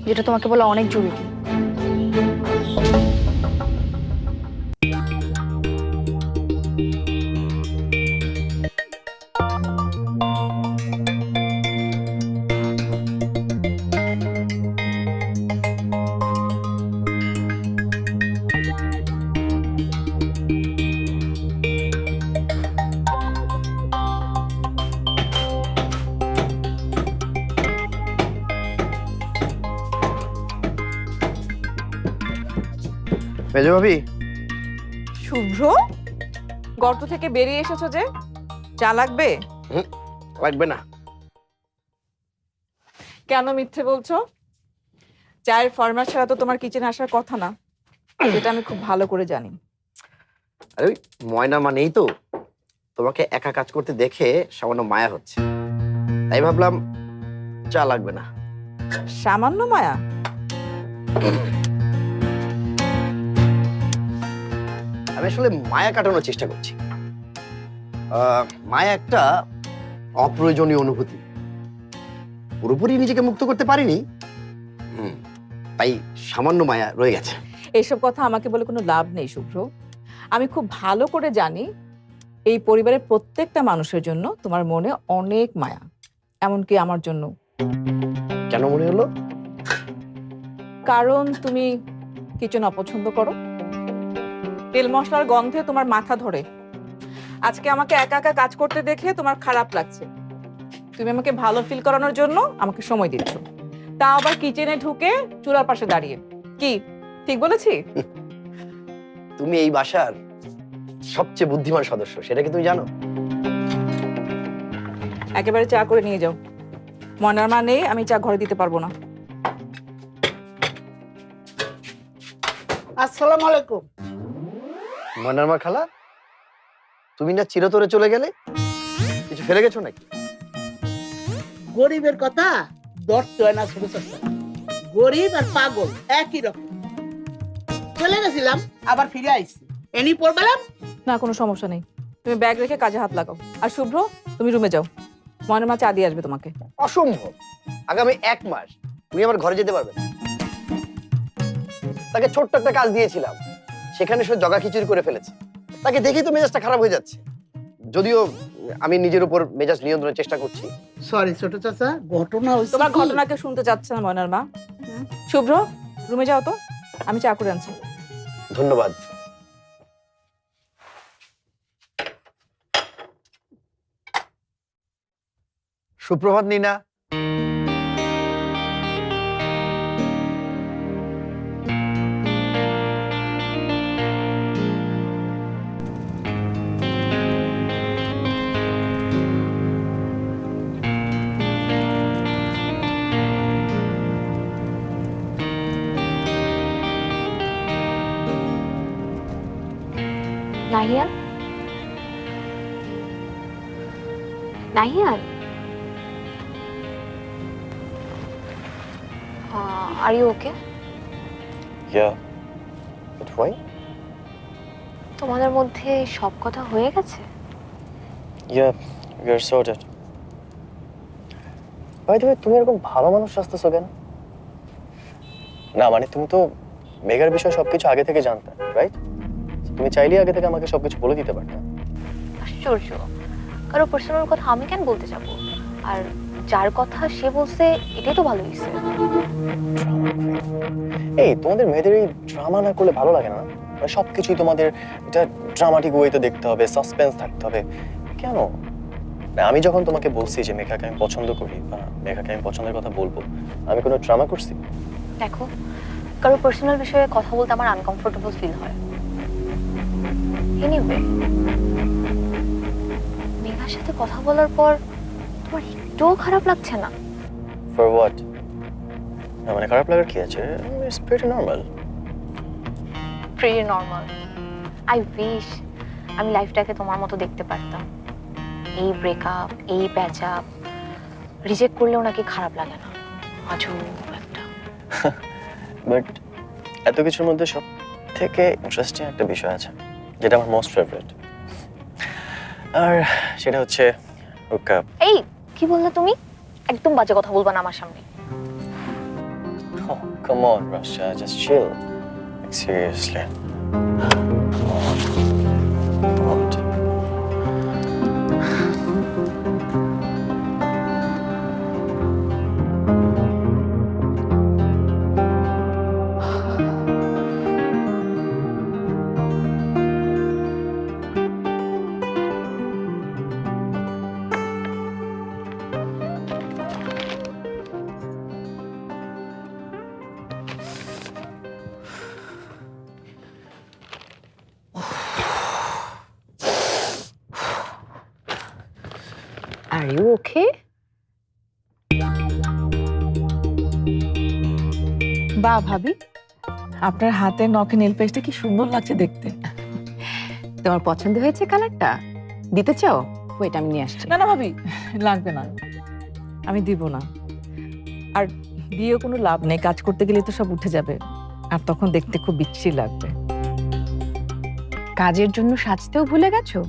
যেটা তোমাকে বলা অনেক জরুরি। মেজো ভাবি, শুভ্র, গর্ত থেকে বেরিয়ে এসেছো যে, চা লাগবে? লাগবে না। কেন মিথ্যে বলছো? চায়ের ফরমাশ ছাড়া তো তোমার কিচেনে আসার কথা না, যেটা আমি খুব ভালো করে জানি। আরে ওই ময়না মানেই তো তোমাকে একা কাজ করতে দেখে সামান্য মায়া হচ্ছে, তাই ভাবলাম চা লাগবে না। সামান্য মায়া? আমি আসলে মায়া কাটানোর চেষ্টা করছি। মায়া একটা অপ্রয়োজনীয় অনুভূতি, পুরোপুরি নিজেকে মুক্ত করতে পারিনি, তাই সামান্য মায়া রয়ে গেছে। এইসব কথা আমাকে বলে কোনো লাভ নেই শুভ্র। আমি খুব ভালো করে জানি এই পরিবারের প্রত্যেকটা মানুষের জন্য তোমার মনে অনেক মায়া, এমনকি আমার জন্য। কেন মনে হলো? কারণ তুমি কিচেন অপছন্দ করো, তেল মশলার গন্ধে তোমার মাথা ধরে। আজকে আমাকে একা একা কাজ করতে দেখে তোমার খারাপ লাগছে, তুমি আমাকে ভালো ফিল করানোর জন্য আমাকে সময় দিচ্ছ, তা আবার কিচেনে ঢুকে চুলার পাশে দাঁড়িয়ে। কি ঠিক বলেছি? তুমি এই বাসার সবচেয়ে বুদ্ধিমান সদস্য, সেটা কি তুমি জানো? একেবারে চা করে নিয়ে যাও। ময়নার মা নেই, আমি চা ঘরে দিতে পারবো না। আসসালামু আলাইকুম। ময়নার মা খালা, তুমি না চিরতরে চলে গেলে, কিছু ফেলে গেছো নাকি? গরিবের কথা ধরতে হয় না ছোট চাচা, গরিব আর পাগল একই রকম। চলে গেছিলাম, আবার ফিরে আইছি, এনি পড়বালাম। না, কোনো সমস্যা নেই, তুমি ব্যাগ রেখে কাজে হাত লাগাও। আর শুভ্র, তুমি রুমে যাও, ময়নার মা চা দিয়ে আসবে তোমাকে। অসম্ভব, আগামী 1 মাস তুমি আমার ঘরে যেতে পারবে না। তাকে ছোট্ট একটা কাজ দিয়েছিলাম, সেখানে সে জগা খিচুড়ি করে ফেলেছে। তাকে দেখেই তো মেজাজটা খারাপ হয়ে যাচ্ছে। যদিও আমি নিজের উপর মেজাজ নিয়ন্ত্রণের চেষ্টা করছি। সরি ছোট চাচা, ঘটনা হয়েছে। তোমার ঘটনাকে শুনতে চাচ্ছে না ময়নার মা। শুভ্র, রুমে যাও তো, আমি চা করে আনছি। ধন্যবাদ। সুপ্রভাত Nina. Nahian, Nahian, are you okay? Yeah. But why? তোমাদের মধ্যে সব কথা হয়ে গেছে? Yeah, we are sorted. By the way, তুমি এরকম ভালো মানুষ আসতেছো কেন? না মানে তুমি তো মেঘার বিষয়ে সবকিছু আগে থেকে জানতে, রাইট? তুমি চাইলেই আগে থেকে আমাকে সবকিছু বলে দিতে পারতে। আশ্চর্য, কারো পার্সোনাল কথা আমি কেন বলতে যাব? আর যার কথা সে বলছে এটাই তো ভালো হয়েছে। এই তোমাদের মেয়েদের এই ড্রামা না করলে ভালো লাগে না? মানে সবকিছুই তোমাদের এটা ড্রামাটিক ওয়েতে দেখতে হবে, সাসপেন্স থাকতে হবে। কেন? না আমি যখন তোমাকে বলছি যে মেঘাকে আমি পছন্দ করি বা মেঘাকে আমি পছন্দের কথা বলবো, আমি কোনো ড্রামা করছি? দেখো, কারো পার্সোনাল বিষয়ে কথা বলতে আমার আনকমফোর্টেবল ফিল হয়। এনিওয়ে, মেঘার সাথে কথা বলার পর তোমার একটুও খারাপ লাগছে না? For what? না মানে খারাপ লাগার কি আছে? It's pretty normal. Pretty normal? I wish আমি লাইফটাকে তোমার মতো দেখতে পারতাম। এই ব্রেকআপ, এই প্যাচ আপ, রিজেক্ট করলেও নাকি খারাপ লাগে না। আজব একটা। বাট এত কিছুর মধ্যে সব থেকে ইন্টারেস্টিং একটা বিষয় আছে যেটা আমার মোস্ট ফেভারিট, আর সেটা হচ্ছে রুকা। এই কি বললে তুমি? একদম বাজে কথা বলবা না আমার সামনে। Oh, come on, Rasha, just chill. Like, seriously. Come on. What? Are you okay? বাহ ভাবি, আপনার হাতে নখে নেল পেস্টটা কি সুন্দর লাগছে দেখতে। তোমার পছন্দ হয়েছে কালারটা? দিতে চাও? ওয়েট, আমি নিয়ে আসছি। না না ভাবি, লাগবে না, আমি দিব না। আর দিয়েও কোনো লাভ নেই, কাজ করতে গেলে তো সব উঠে যাবে, আর তখন দেখতে খুব বিচ্ছিরি লাগবে। কাজের জন্য সাজতেও ভুলে গেছো?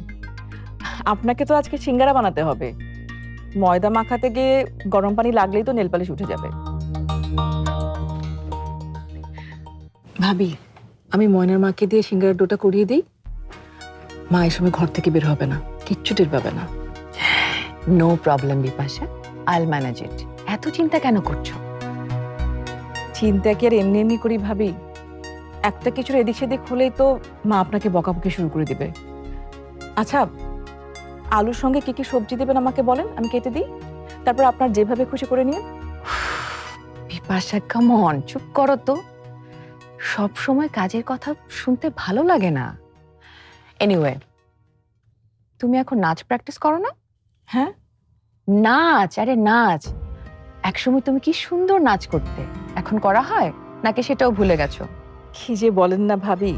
আপনাকে তো আজকে সিঙ্গারা বানাতে হবে, ময়দা মাখাতে গিয়ে গরম পানি লাগলেই তো নেল পালিশ উঠে যাবে। ভাবি, আমি ময়নার মাকে দিয়ে সিঙ্গারার ডোটা করিয়ে দিই, মা এই সময় ঘর থেকে বের হবে না, কিচ্ছু টের পাবে না। নো প্রবলেম বিপাশা, আইল ম্যানেজ ইট। এত চিন্তা কেন করছো? চিন্তা কি আর এমনি এমনি করি ভাবি? একটা কিছুর এদিক সেদিক হলেই তো মা আপনাকে বকাবকি শুরু করে দিবে। আচ্ছা, আলুর সঙ্গে কি কি সবজি দেবেন আমাকে বলেন, আমি কেটে দিই, তারপর আপনার যেভাবে খুশি করে নিয়ে। বিপাশা কাম অন, চুপ করো তো। সব সময় কাজের কথা শুনতে ভালো লাগে না। এনিওয়ে, তুমি এখন নাচ প্র্যাকটিস করো না? হ্যাঁ, নাচ, আরে নাচ। একসময় তুমি কি সুন্দর নাচ করতে, এখন করা হয় নাকি সেটাও ভুলে গেছো? কি যে বলেন না ভাবি,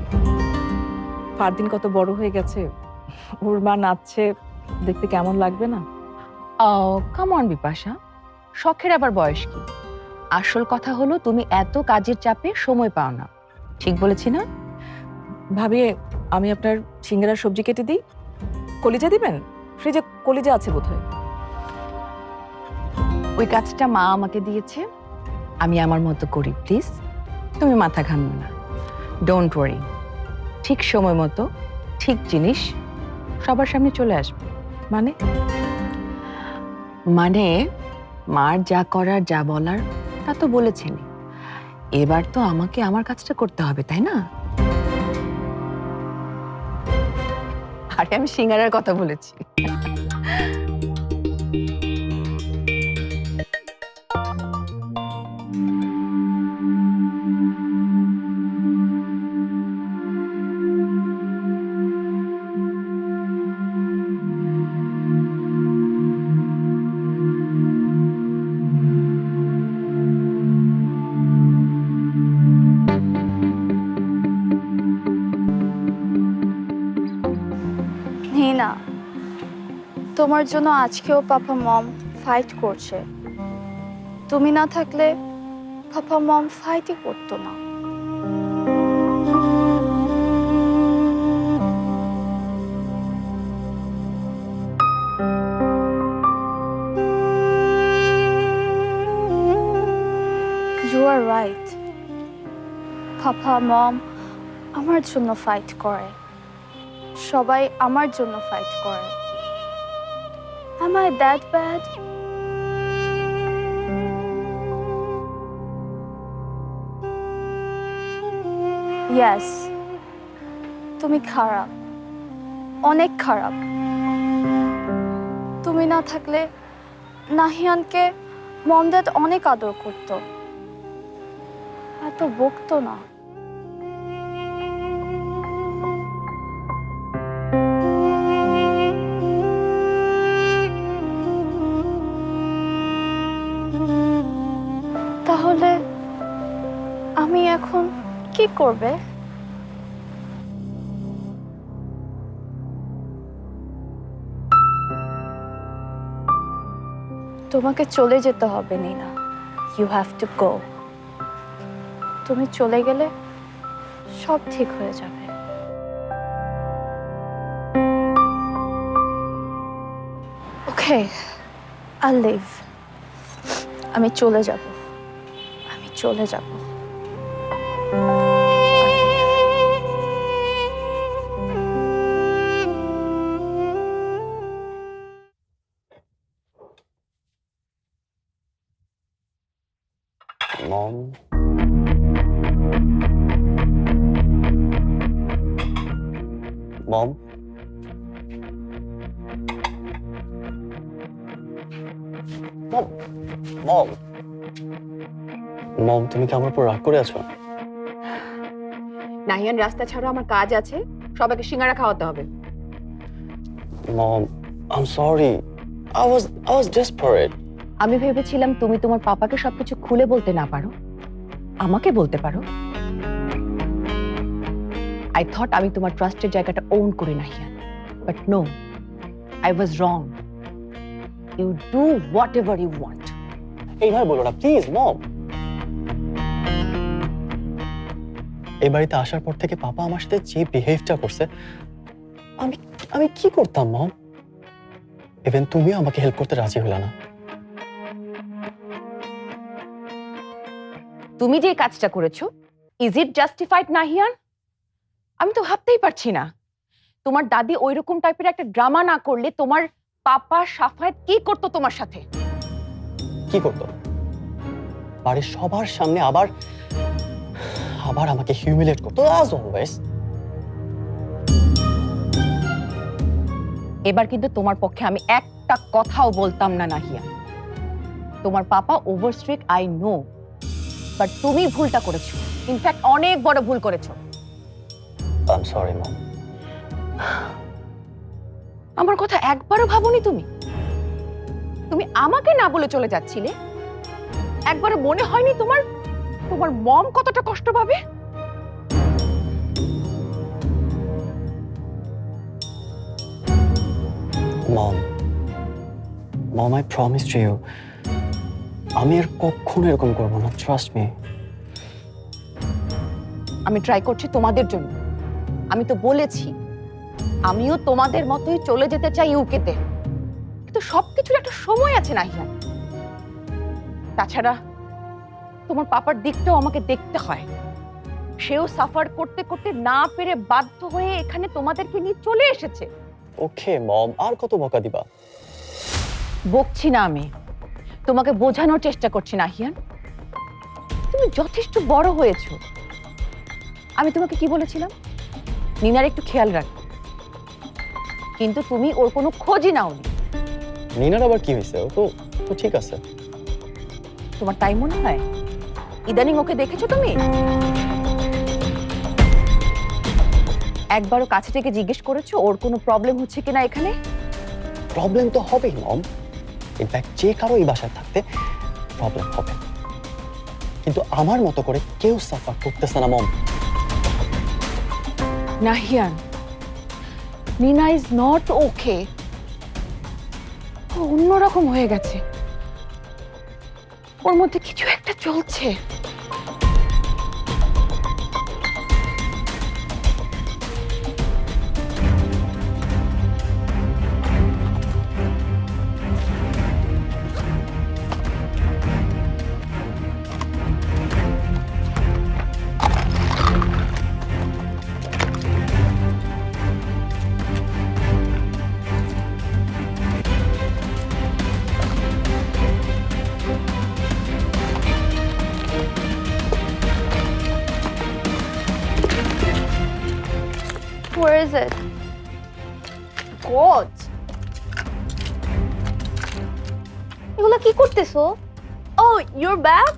ফারদিন কত বড় হয়ে গেছে, ওর মা নাচছে, দেখতে কেমন লাগবে না? ও কাম অন বিপাশা, শখের আবার বয়স কি? আসল কথা হলো তুমি এত কাজের চাপে সময় পাও না। ঠিক বলেছি না? ভাবি, আমি আপনার সিঙ্গারার সবজি কেটে দিই, কলিজা দিবেন? ফ্রিজে কলিজা আছে বোধহয়। ওই কাজটা মা আমাকে দিয়েছে, আমি আমার মতো করি। প্লিজ তুমি মাথা ঘামিও না, ডোন্ট ওয়ারি। ঠিক সময় মতো ঠিক জিনিস সবার সামনে চলে আসবে। মানে মানে মার যা করার যা বলার তা তো বলেছেনই, এবার তো আমাকে আমার কাজটা করতে হবে, তাই না? আরে আমি সিঙ্গারার কথা বলেছি। না, তোমার জন্য আজকেও পাপা মম ফাইট করছে। তুমি না থাকলে পাপা মম ফাইটই করতো না। You are right. পাপা মম আমার জন্য ফাইট করে, সবাই আমার জন্য ফাইট করে। Am I that bad? Yes, তুমি খারাপ, অনেক খারাপ। তুমি না থাকলে নাহিয়ানকে মম ড্যাড অনেক আদর করতো, এত বকতো না। তাহলে আমি এখন কি করবে? তোমাকে চলে যেতে হবে Nina, you have to go. তুমি চলে গেলে সব ঠিক হয়ে যাবে। Okay, I leave. আমি চলে যাব, আমি চলে যাব। মম, মম, মম, মম, মম, তুমি কি আমার উপর রাগ করে আছো? নাহিয়ান, রাস্তা ছাড়া আমার কাজ আছে, সবাইকে সিঙ্গারা খাওয়াতে হবে। Mom, I am sorry, I was desperate. আমি ভেবেছিলাম তুমি তোমার পাপাকে সবকিছু খুলে বলতে না পারো, আমাকে বলতে পারো। আই থট আমি তোমার ট্রাস্টের জায়গাটা ওন করে Nahiyan, but no, I was wrong. You do whatever you want. এইভাবে বলো না প্লিজ মম। এই বাড়িতে আসার পর থেকে পাপা আমার সাথে যে বিহেভটা করছে, আমি আমি কি করতাম মম? ইভেন তুমিও আমাকে হেল্প করতে রাজি হলে না। তুমি যে কাজটা করেছো, ইজ ইট জাস্টিফাইড নাহিয়ান? আমি তো ভাবতেই পারছি না। তোমার দাদি ওইরকম টাইপের একটা ড্রামা না করলে তোমার পাপা সাফায়েত কি করতো তোমার সাথে? কি করতো? বাড়ির সবার সামনে আবার আবার আমাকে হিউমিলেট করতো, অ্যাজ অলওয়েজ। এবার কিন্তু তোমার পক্ষে আমি একটা কথাও বলতাম না নাহিয়া। তোমার papa over strict, I know, but তুমি ভুলটা করেছো, ইনফ্যাক্ট অনেক বড় ভুল করেছো। I am sorry mom. আমার কথা একবারও ভাবোনি তুমি? তুমি আমাকে না বলে চলে যাচ্ছিলে, একবারও মনে হয়নি তোমার তোমার মম কতটা কষ্ট পাবে? মম, মম, আই প্রমিস টু ইউ, আমি আর কখনো এরকম করবো না, ট্রাস্ট মি। আমি ট্রাই করছি তোমাদের জন্য। আমি তো বলেছি আমিও তোমাদের মতোই চলে যেতে চাই ইউকেতে, কিন্তু সবকিছুর একটা সময় আছে নাহিয়া। তাছাড়া তোমার পাপার দিকটাও আমাকে দেখতে হয়। সেও সাফার করতে করতে না পেরে বাধ্য হয়ে এখানে তোমাদেরকে নিয়ে চলে এসেছে। ওকে মম, আর কত বকা দিবা? বকছি না আমি, তোমাকে বোঝানোর চেষ্টা করছি নাহিয়ান। তুমি যথেষ্ট বড় হয়েছো। আমি তোমাকে কি বলেছিলাম? নিনার একটু খেয়াল রাখো, কিন্তু তুমি ওর কোনো খোঁজই নাওনি। নিনার আবার কি হয়েছে? ও তো তো ঠিক আছে। তোমার তাই মনে হয়? ইদানিং ওকে দেখেছো তুমি? একবারও কাছে থেকে জিজ্ঞেস করেছো ওর কোনো প্রবলেম হচ্ছে কিনা এখানে? প্রবলেম তো হবেই মম, ইনফ্যাক্ট যে কারো এই বাসায় থাকতে প্রবলেম হবে, কিন্তু আমার মতো করে কেউ সাফার করতেছে না মম। নাহিয়ান, নিনা ইজ নট ওকে। অন্যরকম হয়ে গেছে, ওর মধ্যে কিছু একটা চলছে। Where is it? God! এগুলা কি করতেছো? Oh, you're back?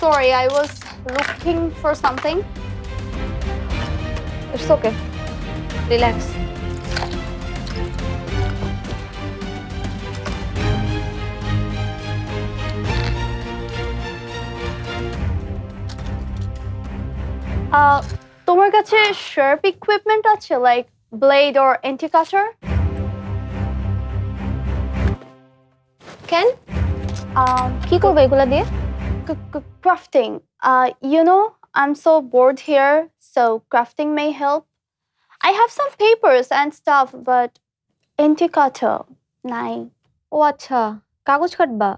Sorry, I was looking for something. It's okay. Relax. তোমার কাছে শার্প ইকুইপমেন্ট আছে, like blade or anti cutter? কেন কি করবে এগুলা দিয়ে? Crafting, you know I'm so bored here, so crafting may help. I have some papers and stuff, but indicator, নাই. ও আচ্ছা, কাগজ কাটবা?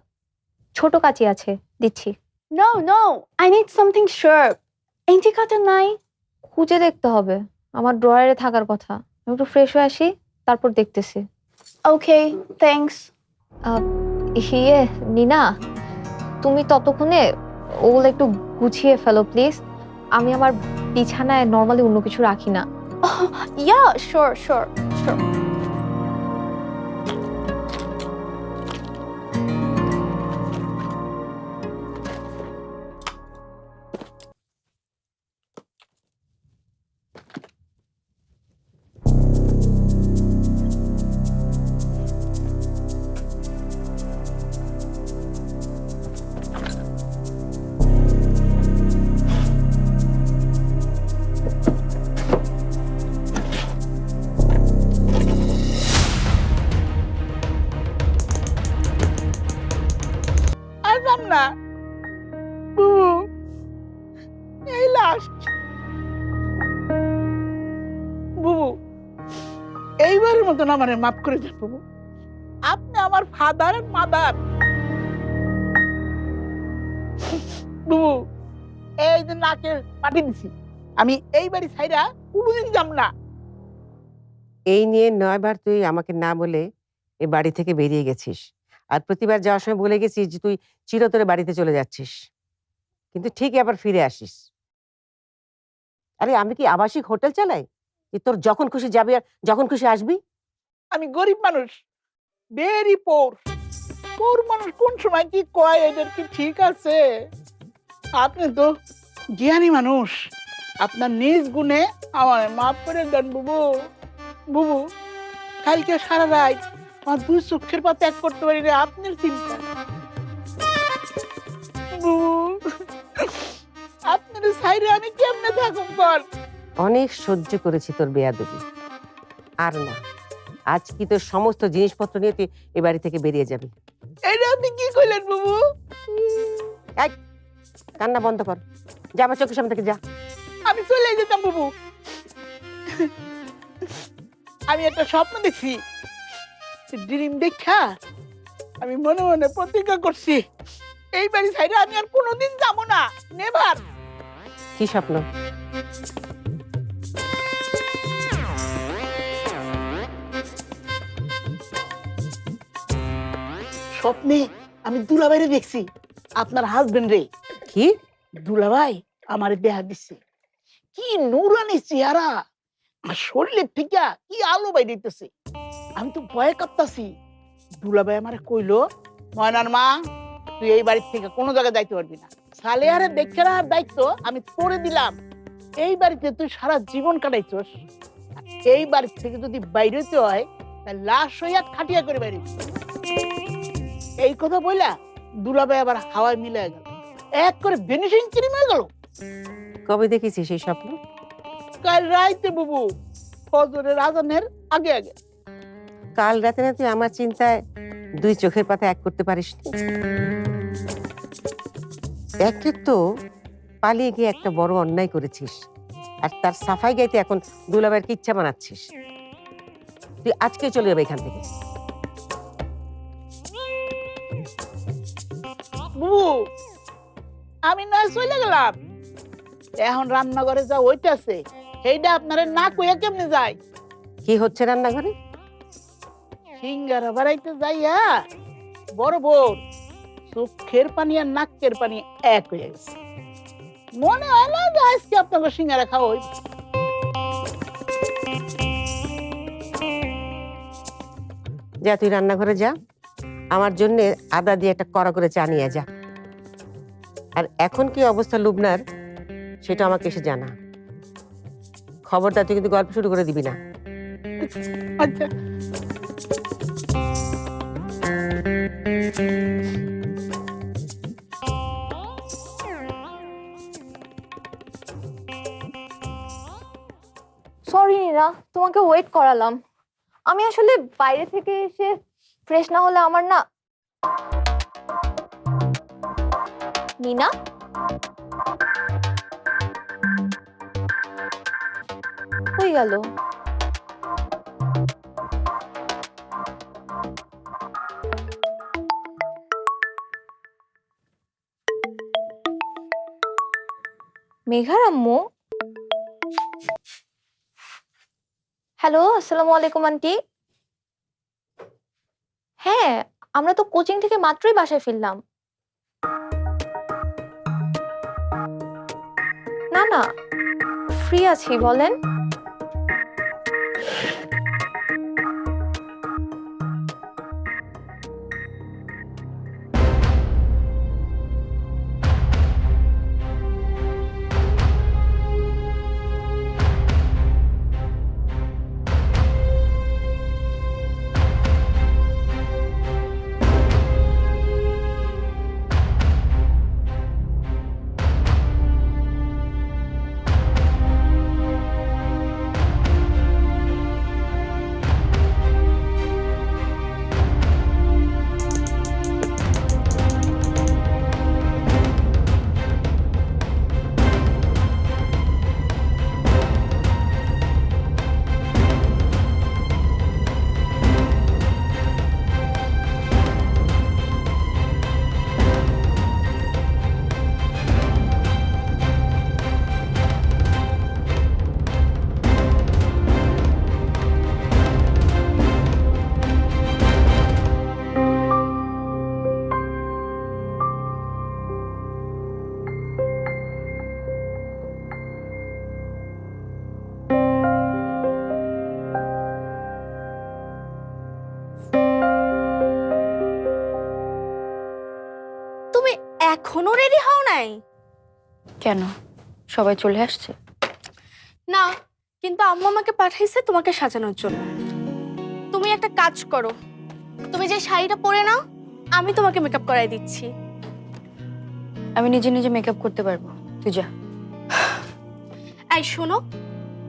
ছোট কাঁচি আছে, দিচ্ছি। No, no, I need something sharp. indicator নাই. খুঁজে দেখতে হবে, আমার ড্রয়ারে থাকার কথা। আমি একটু ফ্রেশ হয়ে আসি, তারপর দেখতেছি। Okay, thanks. হিয়ে নিনা, তুমি ততক্ষণে ওগুলো একটু গুছিয়ে ফেলো প্লিজ। আমি আমার বিছানায় নর্মালি অন্য কিছু রাখি না। Yeah, sure. আসলাম না বুবু, এই লাস্ট বুবু, এইবারের মতন আমার মাফ করে দেন বুবু। আপনি আমার ফাদার মাদার বুবু। এই যে নাকে পাঠিয়ে দিছি, আমি এই বাড়ি ছাইরা কোনোদিন যাব না। এই নিয়ে 9 বার তুই আমাকে না বলে এই বাড়ি থেকে বেরিয়ে গেছিস, আর প্রতিবার যাওয়ার সময় বলে গেছিস যে তুই চিরতরে বাড়িতে চলে যাচ্ছিস, কিন্তু ঠিকই আবার ফিরে আসিস। আরে আমি কি আবাসিক হোটেল চালাই যে তোর যখন খুশি যাবি আর যখন খুশি আসবি? আমি গরিব মানুষ, ভেরি পোর। পোর মানুষ কোন সময় কি কয় এদের কি ঠিক আছে? আপনি তো জ্ঞানী মানুষ, আপনার নিজ গুণে আমার মাফ করে দেন বুবু। বুবু, কালকে সারা রাত আমার দুই চোখের পাতা এক করতে পারি না আপনার চিন্তা। বুবু, আপনার সাইরে আমি কেমনে থাকুম বল? অনেক সহ্য করেছি তোর বেয়াদবি, আর না। আজ কি তোর সমস্ত জিনিসপত্র নিয়ে তুই এ বাড়ি থেকে বেরিয়ে যাবি। এটা আপনি কি কইলেন বুবু? এই, কান্না বন্ধ কর, যা আমার চোখের সামনে থেকে যা। আমি চলে যেতাম বুবু। আমি একটা স্বপ্ন দেখছি, ড্রিম দেখা আমি মনে মনে প্রতিজ্ঞা করছি এই বাড়ি ছাইরে আমি আর কোনোদিন যাব না, নেভার। কি স্বপ্ন? স্বপ্নে আমি দুলাভাইরে দেখছি, আপনার হাজবেন্ড রে। কি? দুলাভাই আমারে দেখা দিচ্ছে, কি নুরানি চেহারা, আর শরীরের থেকে কি আলো বাইরে দিতেছে। আমি তো ভয়ে কাঁপতাছি। দুলাভাই আমারে কইলো, ময়নার মা তুই এই বাড়ির থেকে কোনো জায়গায় যাইতে পারবি না, সালেহারে দেখে রাখার দায়িত্ব আমি তোরে দিলাম। এই বাড়িতে তুই সারা জীবন কাটাইছস, এই বাড়ি থেকে যদি বাইরে হইতে হয় তাহলে লাশ হইয়া খাটিয়া করে বাইরে। এই কথা বইলা দুলাভাই আবার হাওয়ায় মিলে গেল, এক করে ভেনিশিং ক্রিম হয়ে গেল। কবে দেখেছিস সেই স্বপ্ন? কাল রাইতে বুবু, ফজরের আজানের আগে আগে। কাল রাতে না তুই আমার চিন্তায় দুই চোখের পাতা এক করতে পারিস নি? একে তো পালিয়ে গিয়ে একটা বড় অন্যায় করেছিস, আর তার সাফাই গাইতে এখন দুলাভাইয়ের কিচ্ছা বানাচ্ছিস। তুই আজকে চলে যাবে এখান থেকে। বুবু, আমি নয় চলে গেলাম, এখন রান্নাঘরে যা হইতাছে সেইটা আপনারা না কইয়া কেমনে যায়? কি হচ্ছে রান্নাঘরে? সিঙ্গারা বাড়াইতে যাইয়া বড় বোর চোখের পানি আর নাকের পানি এক হয়ে গেছে। মনে হয় না যে আজকে আপনাকে সিঙ্গারা খাওয়া হইবে। যা তুই রান্নাঘরে যা, আমার জন্য আদা দিয়ে একটা কড়া করে চা নিয়ে যা। আর এখন কি অবস্থা লুবনার সেটা আমাকে এসে জানা। খবরদার তুই কিন্তু গল্প শুরু করে দিবি না। আচ্ছা। সরি নীনা, তোমাকে ওয়েট করালাম। আমি আসলে বাইরে থেকে এসে ফ্রেশ না হলে আমার না। নীনা, কই গেল? মেঘার আম্মু? হ্যালো, আসসালামু আলাইকুম আন্টি। হ্যাঁ, আমরা তো কোচিং থেকে মাত্রই বাসায় ফিরলাম। না না, ফ্রি আছি, বলেন। তুমি এখনো রেডি হও নাই? কেন, সবাই চলে আসছে? না, কিন্তু আম্মু আমাকে পাঠাইছে তোমাকে সাজানোর জন্য। তুমি একটা কাজ করো, তুমি যে শাড়িটা পরে নাও, আমি তোমাকে মেকআপ করাই দিচ্ছি। আমি নিজে নিজে মেকআপ করতে পারবো, তুই যা। এই শোনো,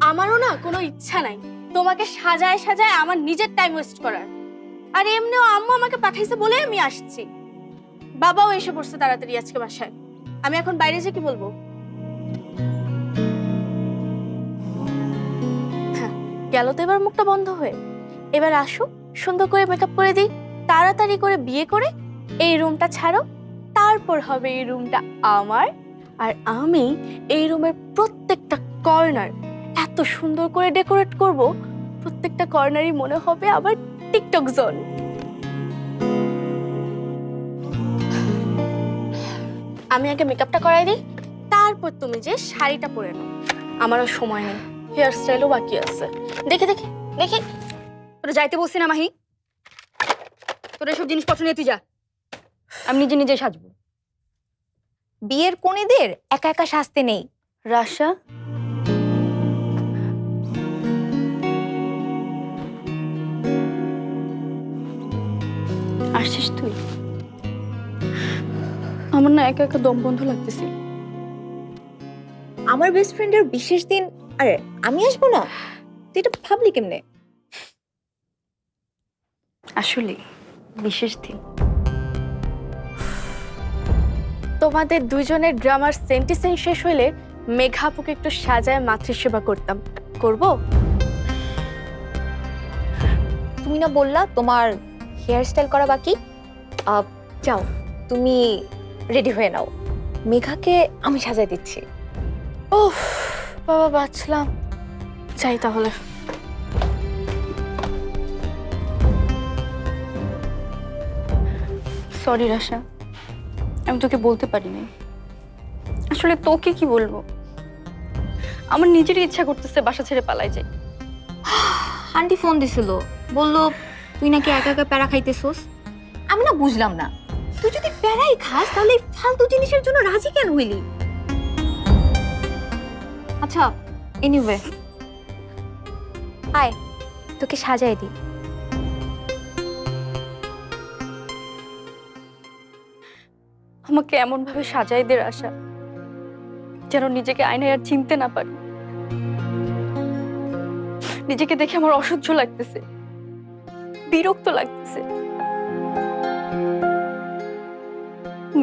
আমারও না কোনো ইচ্ছা নাই তোমাকে সাজায় সাজায় আমার নিজের টাইম ওয়েস্ট করার। আর এমনিও আম্মু আমাকে পাঠাইছে বলে আমি আসছি। বাবাও এসে পড়ছে তাড়াতাড়ি আজকে বাসায়। আমি এখন বাইরে যে কি বলবো? হ্যাঁ, গেল তো এবার মুখটা বন্ধ হয়ে। এবার আসো, সুন্দর করে মেকআপ করে দিই, তাড়াতাড়ি করে বিয়ে করে এই রুমটা ছাড়ো, তারপর হবে এই রুমটা আমার। আর আমি এই রুমের প্রত্যেকটা কর্নার এত সুন্দর করে ডেকোরেট করব, প্রত্যেকটা কর্নারই মনে হবে আবার টিকটক জোন। আমি আগে মেকআপটা করাই দিই, তারপর তুমি যে শাড়িটা পরে নাও। আমারও সময় নেই, হেয়ার স্টাইলও বাকি আছে। দেখে দেখে দেখে তোরা যাইতে বলছি না মাহি, তোর এসব জিনিসপত্র নিয়ে তুই যা, আমি নিজে নিজে সাজবো। বিয়ের কনেদের একা একা সাজতে নেই। রাশা, আসছিস তুই? আমার না একা একা দম বন্ধ লাগতেছিল। আমার বেস্ট ফ্রেন্ডের বিশেষ দিন, আরে আমি আসবো না? তুই এটা ভাবলি কেমনে? আসলে বিশেষ দিন। তোমাদের দুইজনের ড্রামার সেন্টিসেন্স শেষ হইলে মেঘাপুকে একটু সাজায় মাতৃসেবা করতাম। করব? তুমি না বললা তোমার হেয়ার স্টাইল করা বাকি? যাও, তুমি রেডি হয়ে নাও, মেঘাকে আমি সাজাই দিচ্ছি। ওহ বাবা, বাঁচলাম। যাই তাহলে। সরি রাশা, আমি তোকে বলতে পারিনি। আসলে তোকে কি বলবো, আমার নিজেরই ইচ্ছা করতেছে বাসা ছেড়ে পালাই যাই। আন্টি ফোন দিছিল, বললো তুই নাকি একা একা প্যারা খাইতেছোস। আমি না বুঝলাম না, তুই যদি প্যারাই খাস তাহলে এই ফালতু জিনিসের জন্য রাজি কেন হইলি? আচ্ছা, এনিওয়ে আয়, তোকে সাজাই দিই। আমাকে এমন ভাবে সাজাই দে আশা, যেন নিজেকে আয়নায় আর চিনতে না পারি। নিজেকে দেখে আমার অসহ্য লাগতেছে, বিরক্ত লাগতেছে,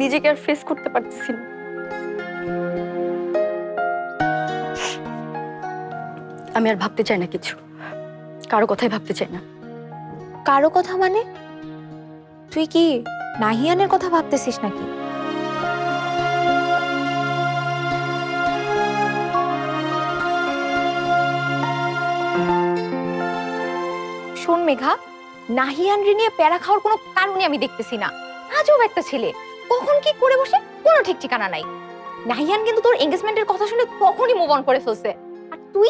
নিজেকে আর ফেস করতে পারতেছি না। আমি আর ভাবতে চাই না কিছু, কারো কথাই ভাবতে চাই না। কারো কথা মানে? তুই কি নাহিয়ানের কথা ভাবতেছিস নাকি? শোন মেঘা, নাহিয়ান রে নিয়ে প্যারা খাওয়ার কোনো কারণই আমি দেখতেছি না। আজব একটা ছেলে, কখন কি করে বসে কোনো ঠিক ঠিকানা নাই। নাহিয়ান কিন্তু তোর এঙ্গেজমেন্টের কথা শুনে তখনই মুভ অন করে ফেলছে, আর তুই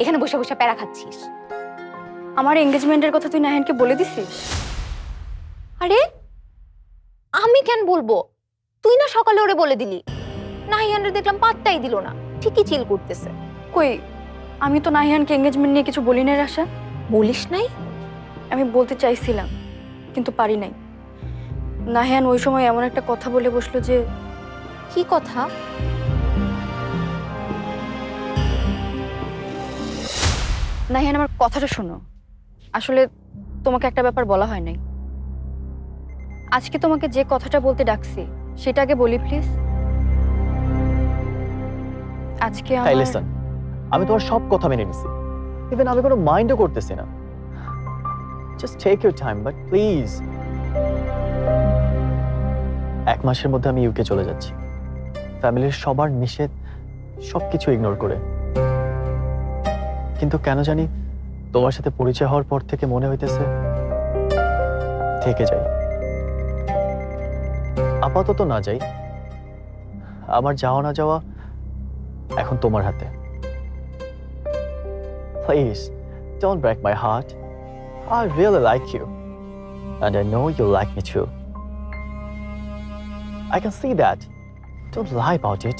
এখানে বসে বসে প্যারা খাচ্ছিস। আমার এঙ্গেজমেন্টের কথা তুই নাহিয়ানকে বলে দিছিস? আরে আমি কেন বলবো? তুই না সকালে ওরে বলে দিলি। নাহিয়ানরে দেখলাম পাত্তাই দিল না, ঠিকই চিল করতেছে। কই, আমি তো নাহিয়ানকে এঙ্গেজমেন্ট নিয়ে কিছু বলি নাই রাশা। বলিস নাই? আমি বলতে চাইছিলাম কিন্তু পারি নাই। নাহিয়ান ওই সময় এমন একটা কথা বলে বসলো যে। কি কথা? নাহিয়ান, আমার কথাটা শোনো। আসলে তোমাকে একটা ব্যাপার বলা হয় নাই। আজকে তোমাকে যে কথাটা বলতে ডাকছি সেটা আগে বলি প্লিজ। আজকে হ্যাঁ লিসেন, আমি তোমার সব কথা মেনে নিছি, ইভেন আমি কোনো মাইন্ডও করতেছি না। Just take your time, but please. 1 মাসের মধ্যে আমি ইউকে চলে যাচ্ছি, ফ্যামিলির সবার নিষেধ সবকিছু ইগনোর করে। কিন্তু কেন জানি তোমার সাথে পরিচয় হওয়ার পর থেকে মনে হইতেছে থেকে যাই। আপাতত না যাই, আমার যাওয়া না যাওয়া এখন তোমার হাতে। Please, don't break my heart. I really like you. And I know you like me too. I can see that. Don't lie about it.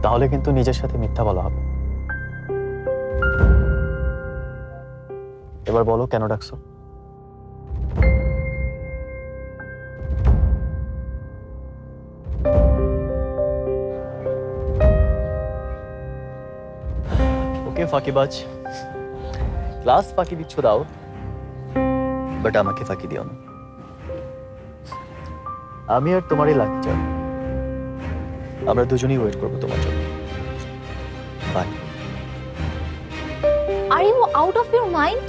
তাহলে কিন্তু নিজের সাথে মিথ্যা বলা হবে। এবার বলো কেন ডাকছো? ওকে ফাঁকিবাজ, ক্লাস ফাঁকি দিচ্ছ দাও, বাট আমাকে ফাঁকি দিও না। আমি আর তোমারই লাগছে, আমরা দুজনেই ওয়েট করবো তোমার জন্য। Bye. Are you out of your mind?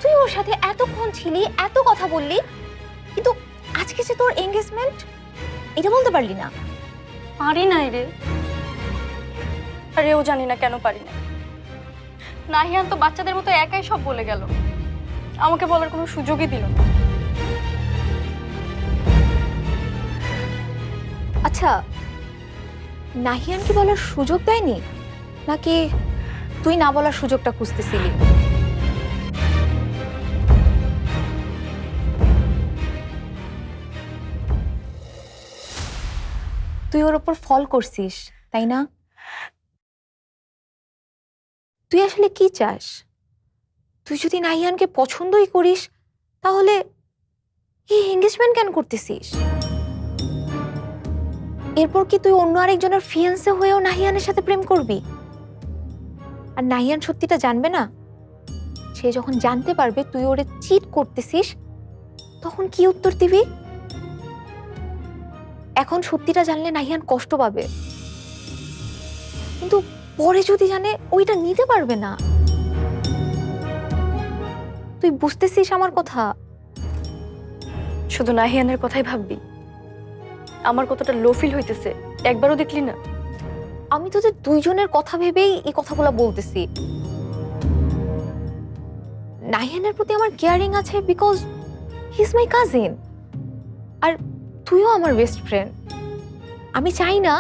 তুই ওর সাথে এতক্ষণ ছিলি, এত কথা বললি, কিন্তু আজকে যে তোর এঙ্গেজমেন্ট এটা বলতে পারলি না? পারি নাই রে। আরেও জানি না কেন পারি না। নাহিয়ান তো বাচ্চাদের মতো একাই সব বলে গেল, আমাকে বলার কোনো সুযোগই দিল না। আচ্ছা, নাহিয়ান কি বলার সুযোগ দেয়নি, নাকি তুই না বলার সুযোগটা খুঁজতেছিলি? তুই ওর উপর ফল করছিস, তাই না? তুই আসলে কি চাস? তুই যদি নাহিয়ানকে পছন্দই করিস তাহলে এই এঙ্গেজমেন্ট কেন করতেছিস? এরপর কি তুই অন্য আরেকজনের ফিয়ান্সে হয়েও নাহিয়ানের সাথে প্রেম করবি? আর নাহিয়ান সত্যিটা জানবে না? সে যখন জানতে পারবে তুই ওরে চিট করতেছিস, তখন কি উত্তর দিবি? এখন সত্যিটা জানলে নাহিয়ান কষ্ট পাবে, কিন্তু পরে যদি জানে ওইটা নিতে পারবে না। তুই বুঝতেছিস আমার কথা? শুধু নাহিয়ানের কথাই ভাববি? আমার কতটা লো ফিল হইতেছে একবারও দেখলি না? আমি তোদের দুইজনের কথা ভেবেই এই কথাগুলো বলতেছি। নাহিয়ানের প্রতি আমার কেয়ারিং আছে because he is my cousin, আর তুইও আমার বেস্ট ফ্রেন্ড। আমি চাই না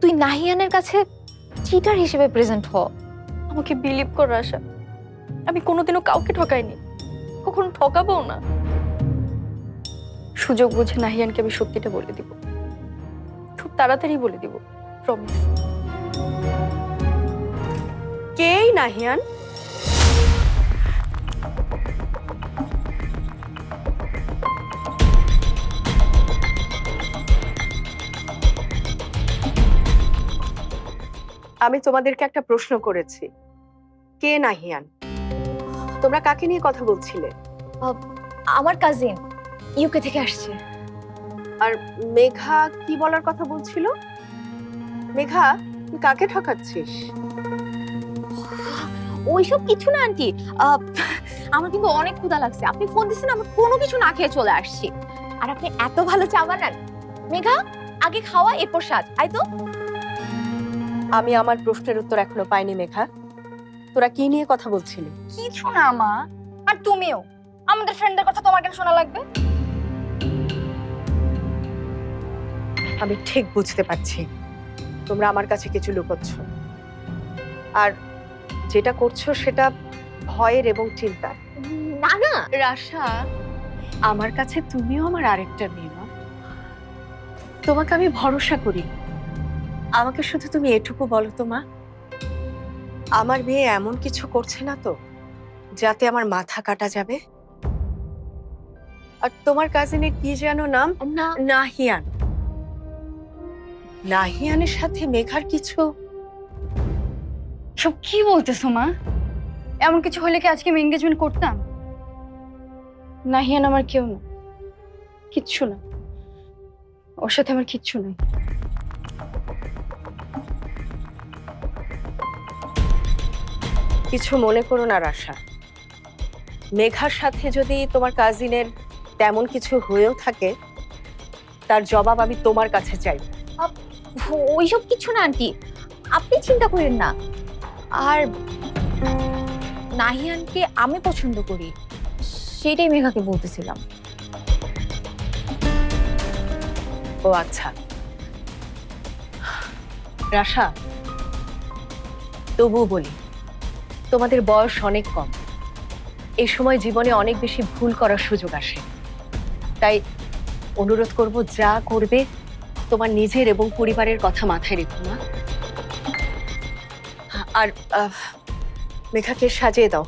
তুই নাহিয়ানের কাছে চিটার হিসেবে প্রেজেন্ট হ। আমাকে বিলিভ কর আশা, আমি কোনোদিনও কাউকে ঠকাইনি, কখনো ঠকাবো না। সুযোগ বুঝে নাহিয়ানকে আমি সত্যিটা বলে দিব, খুব তাড়াতাড়ি বলে দিব, প্রমিস। কে নাহিয়ান? আমি তোমাদেরকে একটা প্রশ্ন করেছি, কে নাহিয়ান? তোমরা কাকে নিয়ে কথা বলছিলে? আমার কাজিন। ইউকে থেকে আসছে। আর মেঘা কি বলার কথা বলছিল? মেঘা, তুই কাকে ঠকাচ্ছিস? ওইসব কিছু না আন্টি, আমার কিন্তু অনেক ক্ষুধা লাগছে, আপনি ফোন দিচ্ছেন, আমি কোনো কিছু না খেয়ে চলে আসছি। আর আপনি এত ভালো চা বানান। মেঘা, আগে খাওয়া এরপর সাজ, আই তো। আমি আমার প্রশ্নের উত্তর এখনো পাইনি মেঘা। তোরা কি নিয়ে কথা বলছিলি? কিছু না মা। আর তুমিও, আমাদের ফ্রেন্ডদের কথা তোমার কেন শোনা লাগবে? আমি ঠিক বুঝতে পারছি তোমরা আমার কাছে কিছু লুকোচ্ছ, আর যেটা করছো সেটা ভয়ের এবং চিন্তার। না না রাশা, আমার কাছে তুমিও আমার আরেকটা মেয়ে মা। তোমাকে আমি ভরসা করি। আমাকে শুধু তুমি এটুকু বলো তো মা, আমার মেয়ে এমন কিছু করছে না তো যাতে আমার মাথা কাটা যাবে? আর তোমার কাজিনের কি যেন নাম? না নাহিয়ান। নাহিয়ানের সাথে মেঘার কিছু? সব কি বলতেছো মা? এমন কিছু হলে কি আজকে আমি এঙ্গেজমেন্ট করতাম? নাহিয়ান আমার কেউ না, কিচ্ছু না, ওর সাথে আমার কিচ্ছু নাই। কিছু মনে করো না রাশা, মেঘার সাথে যদি তোমার কাজিনের তেমন কিছু হয়েও থাকে তার জবাব আমি তোমার কাছে চাই। ওইসব কিছু না আন্টি, আপনি চিন্তা করেন না। আর নাহিয়ানকে আমি পছন্দ করি, সেটাই মেঘাকে বলতেছিলাম। ও আচ্ছা রাশা, তবুও বলি তোমাদের বয়স অনেক কম, এই সময় জীবনে অনেক বেশি ভুল করার সুযোগ আসে। তাই অনুরোধ করব, যা করবে তোমার নিজের এবং পরিবারের কথা মাথায় রেখো না। আর মেঘাকে সাজিয়ে দাও,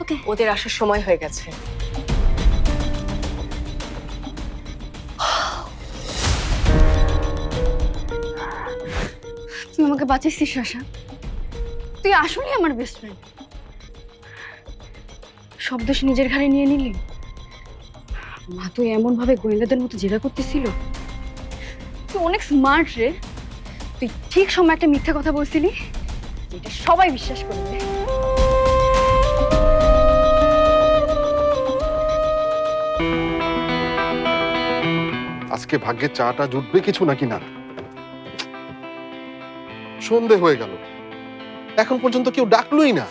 ওকে। ওদের আসার সময় হয়ে গেছে। তুই আমাকে বাঁচাইছিস আশা, তুই আসলে আমার বেস্ট ফ্রেন্ড। সব দোষ নিজের ঘাড়ে নিয়ে নিলি। মা তো এমন ভাবে গোয়েন্দাদের মতো জেরা করতেছিল। তুই অনেক স্মার্ট রে, তুই ঠিক সময় একটা মিথ্যা কথা বলছিলি, এটা সবাই বিশ্বাস করবে। আজকে ভাগ্যে চাটা জুটবে কিছু নাকি না। সন্ধে হয়ে গেল, এখন পর্যন্ত কেউ ডাকলোই না,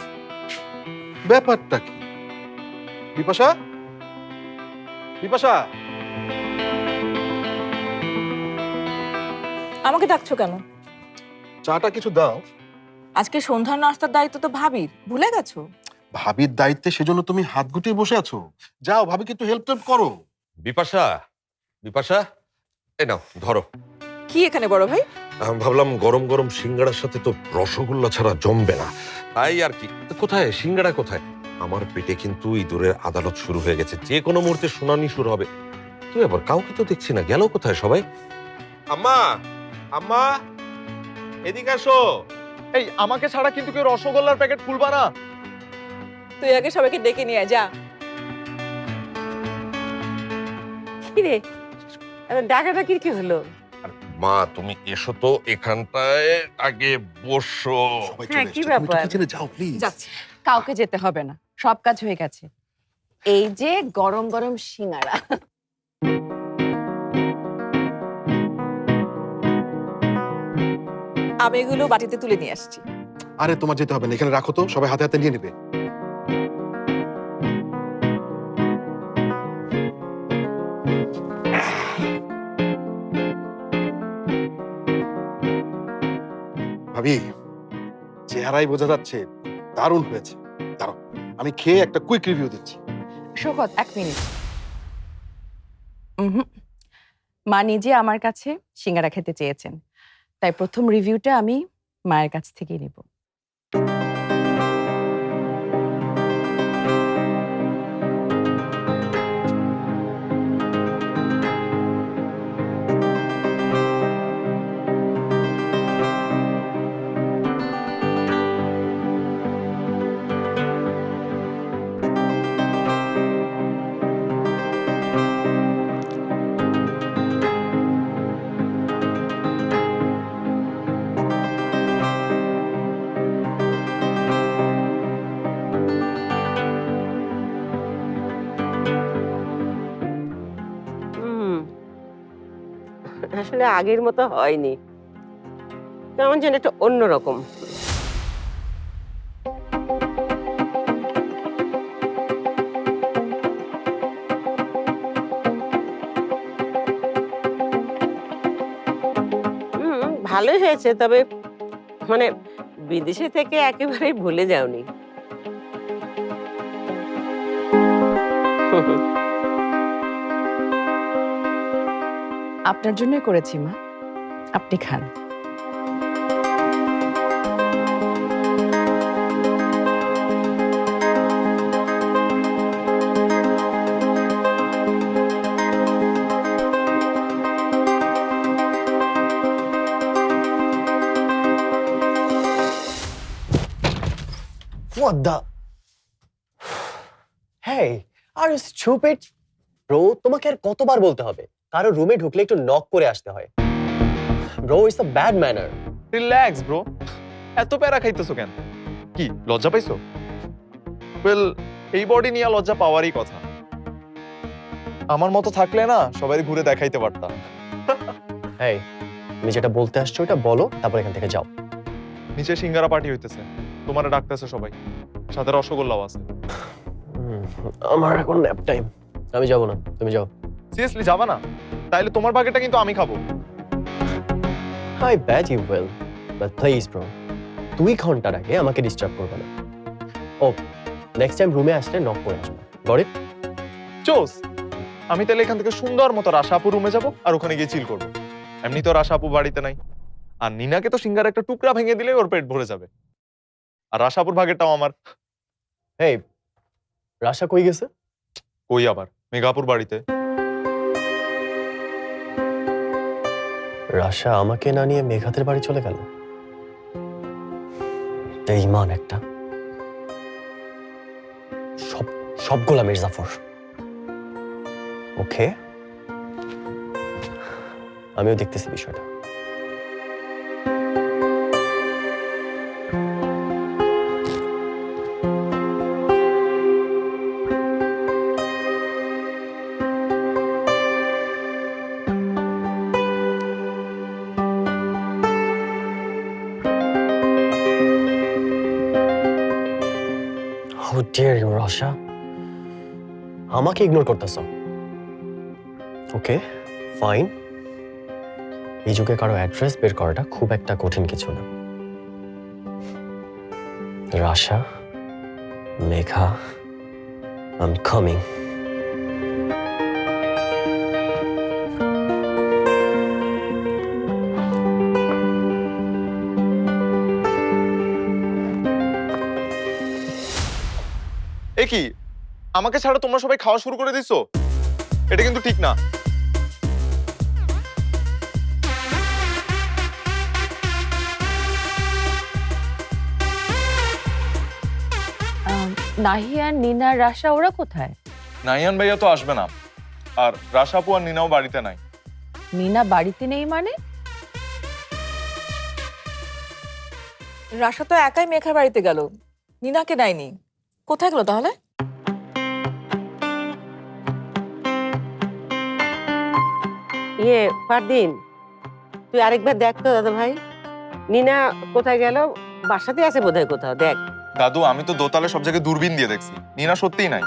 ব্যাপারটা কি? বিপাশা, বিপাশা, আমাকে ডাকছো কেন? চাটা কিছু দাও। আজকে সন্ধ্যার নাস্তার দায়িত্ব তো ভাবির, ভুলে গেছো? ভাবির দায়িত্বে সেজন্য তুমি হাত গুটিয়ে বসে আছো? যাও, ভাবিকে একটু হেল্প করো। বিপাশা, বিপাশা, এই নাও ধরো। কি এখানে বড় ভাই? ভাবলাম গরম গরম সিঙ্গাড়ার সাথে তো রসগোল্লা ছাড়া জমবে না, তাই আর কি। তো কোথায় সিঙ্গাড়া কোথায়? আমার পেটে কিন্তু ইঁদুরের আদালত শুরু হয়ে গেছে, যে কোনো মুহূর্তে শুনানি শুরু হবে। কি ব্যাপার, কাউকে তো দেখছি না, গেল কোথায় সবাই? আম্মা, আম্মা, এদিকে আসো। এই আমাকে ছাড়া কিন্তু কেউ রসগোল্লার প্যাকেট খুলবা না। তুই আগে সবাইকে ডেকে নিয়ে আয়, যা। কি রে, ডাকাডাকির কি হলো? মা তুমি এসো তো এখানটায়, আগে বসো। সবাই হ্যাঁ, চলে কি এসেছে, তুমি ব্যাপার? একটু কিচেনে যাও প্লিজ। যাচ্ছি। কাউকে যেতে হবে না, সব কাজ হয়ে গেছে। এই যে গরম গরম সিঙ্গারা। আমি এগুলো বাটিতে তুলে নিয়ে আসছি। আরে তোমার যেতে হবে না, এখানে রাখো তো, সবাই হাতে হাতে নিয়ে নেবে। ভাবি, চেহারাই বোঝা যাচ্ছে দারুণ হয়েছে। দাঁড়াও, আমি খেয়ে একটা কুইক রিভিউ দিচ্ছি। শোকত, 1 মিনিট। মা নিজে আমার কাছে সিঙ্গারা খেতে চেয়েছেন, তাই প্রথম রিভিউটা আমি মায়ের কাছ থেকেই নেব। আসলে আগের মতো হয়নি, কেমন যেন একটা অন্যরকম। ভালোই হয়েছে, তবে মানে বিদেশে থেকে একেবারেই ভুলে যাওনি। আপনার জন্যই করেছি মা, আপনি খান। What the? Hey, are you stupid? Bro, তোমাকে আর কতবার বলতে হবে কারো রুমে ঢুকলে একটু নক করে আসতে হয়। Bro, it's a bad manner. Relax bro, এত প্যারা খাইতেছো কেন? কি লজ্জা পাইছো? ওয়েল, এই বডি নিয়ে লজ্জা পাওয়ারই কথা। আমার মতো থাকলে না সবাই ঘুরে দেখাইতে পারতাম। Hey, তুমি যেটা বলতে আসছো ওটা বলো, তারপর এখান থেকে যাও। নিচে সিঙ্গারা পার্টি হইতেছে, তোমারে ডাকতেছে সবাই, সাথে রসগোল্লাও আছে। আমার এখন ন্যাপ টাইম, আমি যাব না, তুমি যাও। সিরিয়াসলি যাবা না? তাইলে তোমার বাগেটা কিন্তু আমি খাবো। I bet you will, but please bro, 2 ঘন্টার আগে আমাকে ডিস্টার্ব করবে না। ও, নেক্সট টাইম রুমে আসলে নক করে আসবে। Got it? চোস, আমি তাহলে এখান থেকে সুন্দর মতো রাশা আপু রুমে যাব আর ওখানে গিয়ে চিল করবো। এমনি তো রাশা আপু বাড়িতে নাই, আর নিনাকে তো সিঙ্গারা একটা টুকরা ভেঙে দিলে ওর পেট ভরে যাবে, আর রাশাপুর ভাগেরটাও আমার। এই রাশা কই গেছে? কই আবার, মেঘাপুর বাড়িতে। রাশা আমাকে না নিয়ে মেঘাতের বাড়ি চলে গেল? বেঈমান একটা, সব গোলামের জাফর। ওকে, আমিও দেখতেছি বিষয়টা। How dare you, Rasha? আমাকে ইগনোর করতেছো? ওকে, ফাইন। এই যুগে কারো অ্যাড্রেস বের করাটা খুব একটা কঠিন কিছু না। রাশা, মেঘা, I'm coming. এ কি, আমাকে ছাড়া তোমরা সবাই খাওয়া শুরু করে দিছো? এটা কিন্তু ঠিক না। নাহিয়া, নিনা, রাশা ওরা কোথায়? নাহিয়ান ভাইয়া তো আসবে না, আর রাশা আপু আর নিনাও বাড়িতে নাই। নিনা বাড়িতে নেই মানে? রাশা তো একাই মেঘার বাড়িতে গেল, নিনাকে নেয়নি। কোথায় গেল তাহলে? ফারদিন, তুই আরেকবার দেখ তো দাদা ভাই, নিনা কোথায় গেল? বাসাতে আছে বোধহয় কোথাও, দেখ। দাদু, আমি তো দোতলে সব জায়গায় দূরবীন দিয়ে দেখছি, নিনা সত্যিই নাই।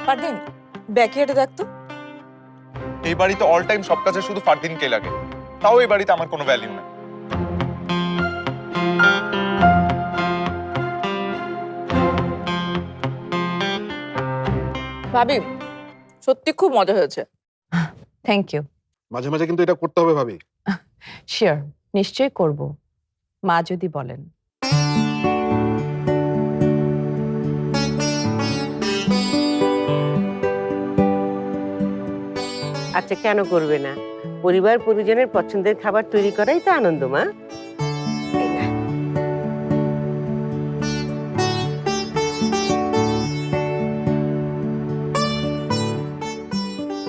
ফারদিন, ব্যাকইয়ার্ডে দেখ তো। এই বাড়িতে অল টাইম সব কাজে শুধু ফারদিনকে লাগে, তাও এই বাড়িতে আমার কোনো ভ্যালিউ নাই। ভাবি, সত্যি খুব মজা হয়েছে। Thank you. মাঝে মাঝে কিন্তু এটা করতে হবে ভাবি। শিওর, নিশ্চয়ই করব, মা যদি বলেন। আচ্ছা, কেন করবে না? পরিবার পরিজনের পছন্দের খাবার তৈরি করাই তো আনন্দ, মা।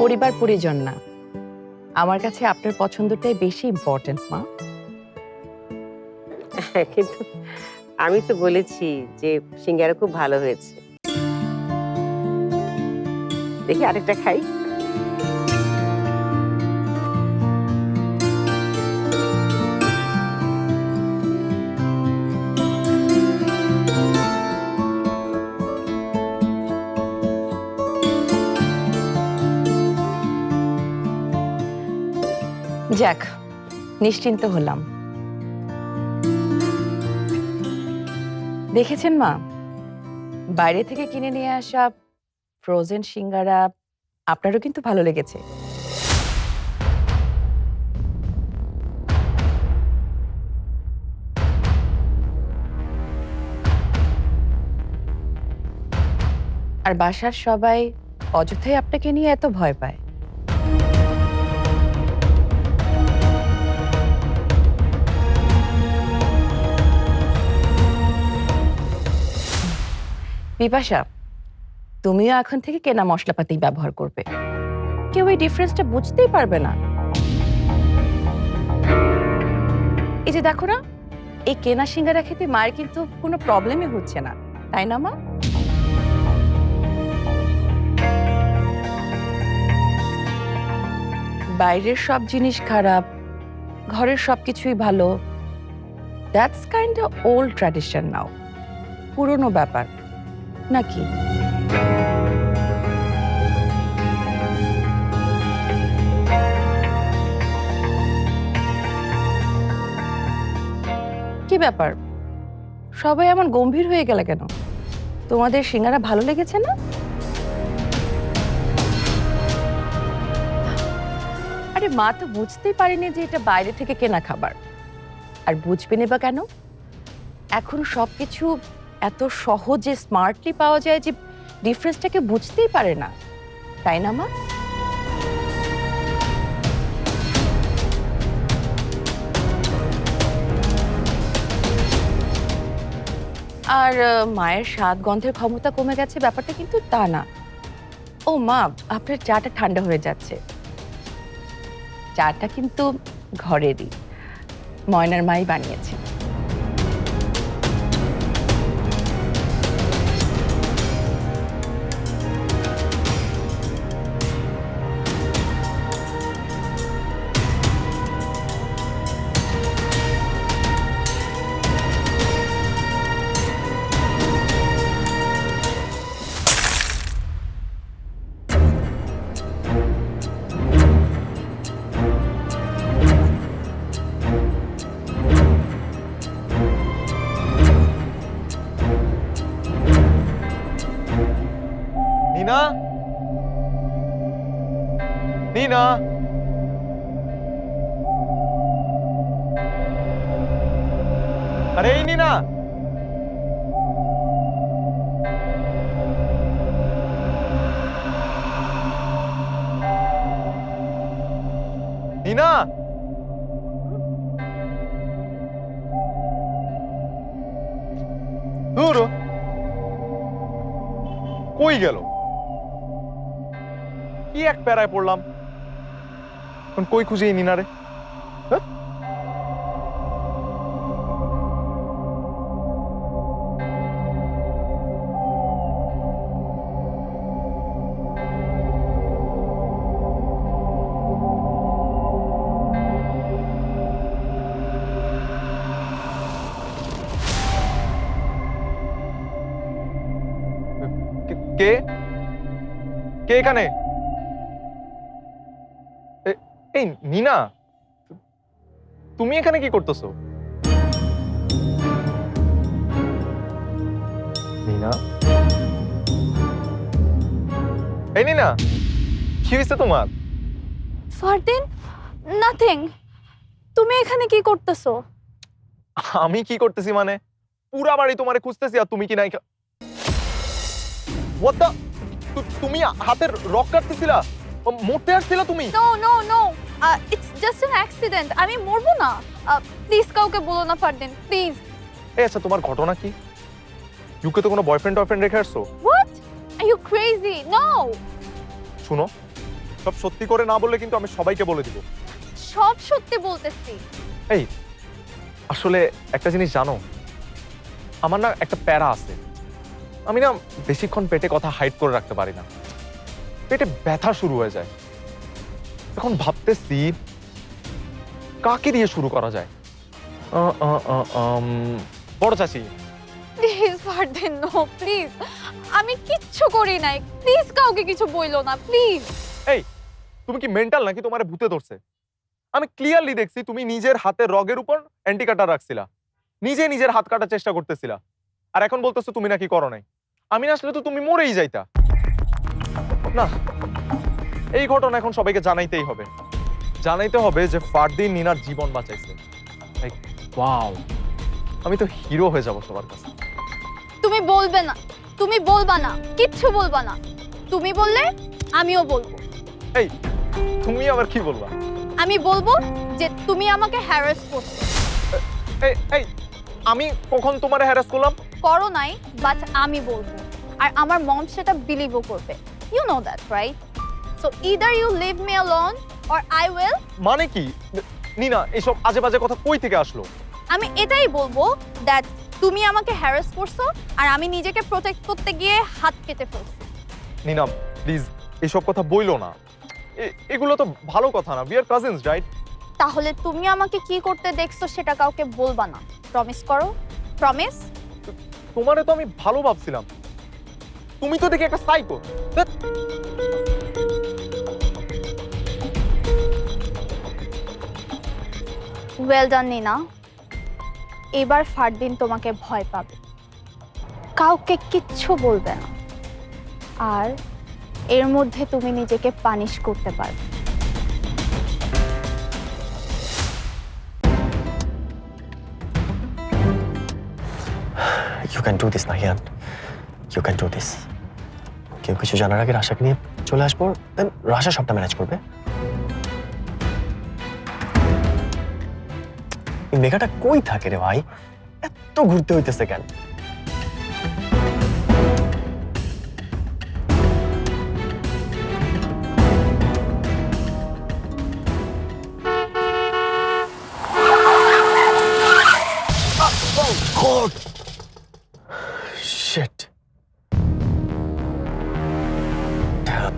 পরিবার পরিজন না, আমার কাছে আপনার পছন্দটাই বেশি ইম্পর্টেন্ট মা। কিন্তু আমি তো বলেছি যে সিঙ্গারা খুব ভালো হয়েছে। দেখি আরেকটা খাই। যাক, নিশ্চিন্ত হলাম। দেখেছেন মা, বাইরে থেকে কিনে নিয়ে আসা ফ্রোজেন সিঙ্গারা আপনারও কিন্তু ভালো লেগেছে। আর বাসার সবাই অযথাই আপনাকে নিয়ে এত ভয় পায়। বিপাশা, তুমিও এখন থেকে কেনা মশলাপাতি ব্যবহার করবে। কেউ এই ডিফারেন্সটা বুঝতেই পারবে না। এই যে দেখো না, এই কেনা সিঙ্গারা খেতে মায়ের কিন্তু কোনো প্রবলেমই হচ্ছে না, তাই না মা? বাইরের সব জিনিস খারাপ, ঘরের সবকিছুই ভালো, that's kind of old tradition now, পুরনো ব্যাপার নাকি? কি ব্যাপার, সবাই এমন গম্ভীর হয়ে গেল কেন? তোমাদের সিঙ্গারা ভালো লেগেছে না? আরে মা তো বুঝতেই পারেনি যে এটা বাইরে থেকে কেনা খাবার। আর বুঝবেনই বা কেন? এখন সবকিছু এত সহজে স্মার্টলি পাওয়া যায় যে ডিফারেন্সটাকে বুঝতেই পারে না, তাই না মা? আর মায়ের স্বাদ গন্ধের ক্ষমতা কমে গেছে ব্যাপারটা কিন্তু তা না। ও মা, আপনার চাটা ঠান্ডা হয়ে যাচ্ছে। চাটা কিন্তু ঘরেরই, ময়নার মাই বানিয়েছে। নীনা, নীনা, আরে এই নীনা, নীনা, দূর কই গেল? কি এক প্যারায় পড়লাম, এখন কই খুঁজে এই নীনারে? হ্যাঁ? কে কে এখানে? এই নীনা, তুমি এখানে কি করতেছো? নীনা, এই নীনা, কি হয়েছে তোমার? ফারদিন, নাথিং। তুমি এখানে কি করতেছো? আমি কি করতেছি মানে? পুরা বাড়ি তোমারে খুঁজতেছি আর তুমি কি নাই? What the? তুমি হাতের রক কাটতেছিলা? মরতে আসছিলা তুমি? No no no, it's just an accident. আমি মরবো না। প্লিজ কাউকে বলো না ফারদিন, প্লিজ। এই আচ্ছা, তোমার ঘটনা কি? ইউকে তো কোনো বয়ফ্রেন্ড ফ্রেন্ড রেখে আসছো? What? Are you crazy? No. শুনো, সব সত্যি করে না বললে কিন্তু আমি সবাইকে বলে দিব। সব সত্যি বলতেছি। এই আসলে একটা জিনিস জানো, আমার না একটা প্যারা আছে। আমি না বেশিক্ষণ পেটে কথা হাইড করে রাখতে পারি না। পেটে ব্যথা শুরু হয়ে যায়। এখন ভাবতেছি কাকে দিয়ে শুরু করা যায়। বড় চাচি। প্লিজ ফারদিন, নো প্লিজ, আমি কিচ্ছু করি নাই, প্লিজ কাউকে কিছু বইলো না প্লিজ। এই তুমি কি মেন্টাল নাকি, তোমার ভূতে ধরছে? আমি ক্লিয়ারলি দেখছি তুমি নিজের হাতের রগের উপর অ্যান্টি কাটার রাখছিলা, নিজের হাত কাটার চেষ্টা করতেছিলা, আর এখন বলতেছো তুমি নাকি করো নাই। আমি না আসলে তো তুমি মরেই যাইতা। না, এই ঘটনা এখন সবাইকে জানাইতেই হবে, জানাইতে হবে যে ফারদিন নিনার জীবন বাঁচাইছে। ওয়াও, আমি তো হিরো হয়ে যাব সবার কাছে। তুমি বলবে না, তুমি বলবা না, কিচ্ছু বলবা না। তুমি বললে আমিও বলবো। এই তুমি আবার কি বলবা? আমি বলবো যে তুমি আমাকে হ্যারাস করছো। এই আমি কখন তোমারে হ্যারাস করলাম? করো নাই, বাট আমি বলবো, আর আমার মম সেটা বিলিভও করবে। You know that, right? So either you leave me alone or I will. মানে কি নিনা, এইসব আজে বাজে কথা কই থেকে আসলো? আমি এটাই বলবো দ্যাট তুমি আমাকে হ্যারাস করছো, আর আমি নিজেকে প্রোটেক্ট করতে গিয়ে হাত কেটে ফেলছি। নিনা প্লিজ এসব কথা বইলো না, এগুলো তো ভালো কথা না। We are cousins, right? তাহলে তুমি আমাকে কি করতে দেখছো সেটা কাউকে বলবা না, প্রমিস করো, প্রমিস। তোমারে তো আমি ভালো ভাবছিলাম, তুমি তো দেখি একটা সাইকো। ওয়েল ডান নিনা, এবার ফারদিন তোমাকে ভয় পাবে, কাউকে কিচ্ছু বলবে না, আর এর মধ্যে তুমি নিজেকে পানিশ করতে পারবে। You can do this, Nahian. You can do this. কেউ কিছু জানার আগে রাশাকে নিয়ে চলে আসবো, দেন রাশা সবটা ম্যানেজ করবে। এই মেঘাটা কই থাকে রে ভাই, এত ঘুরতে হইতেছে কেন? God! Shit. Damn.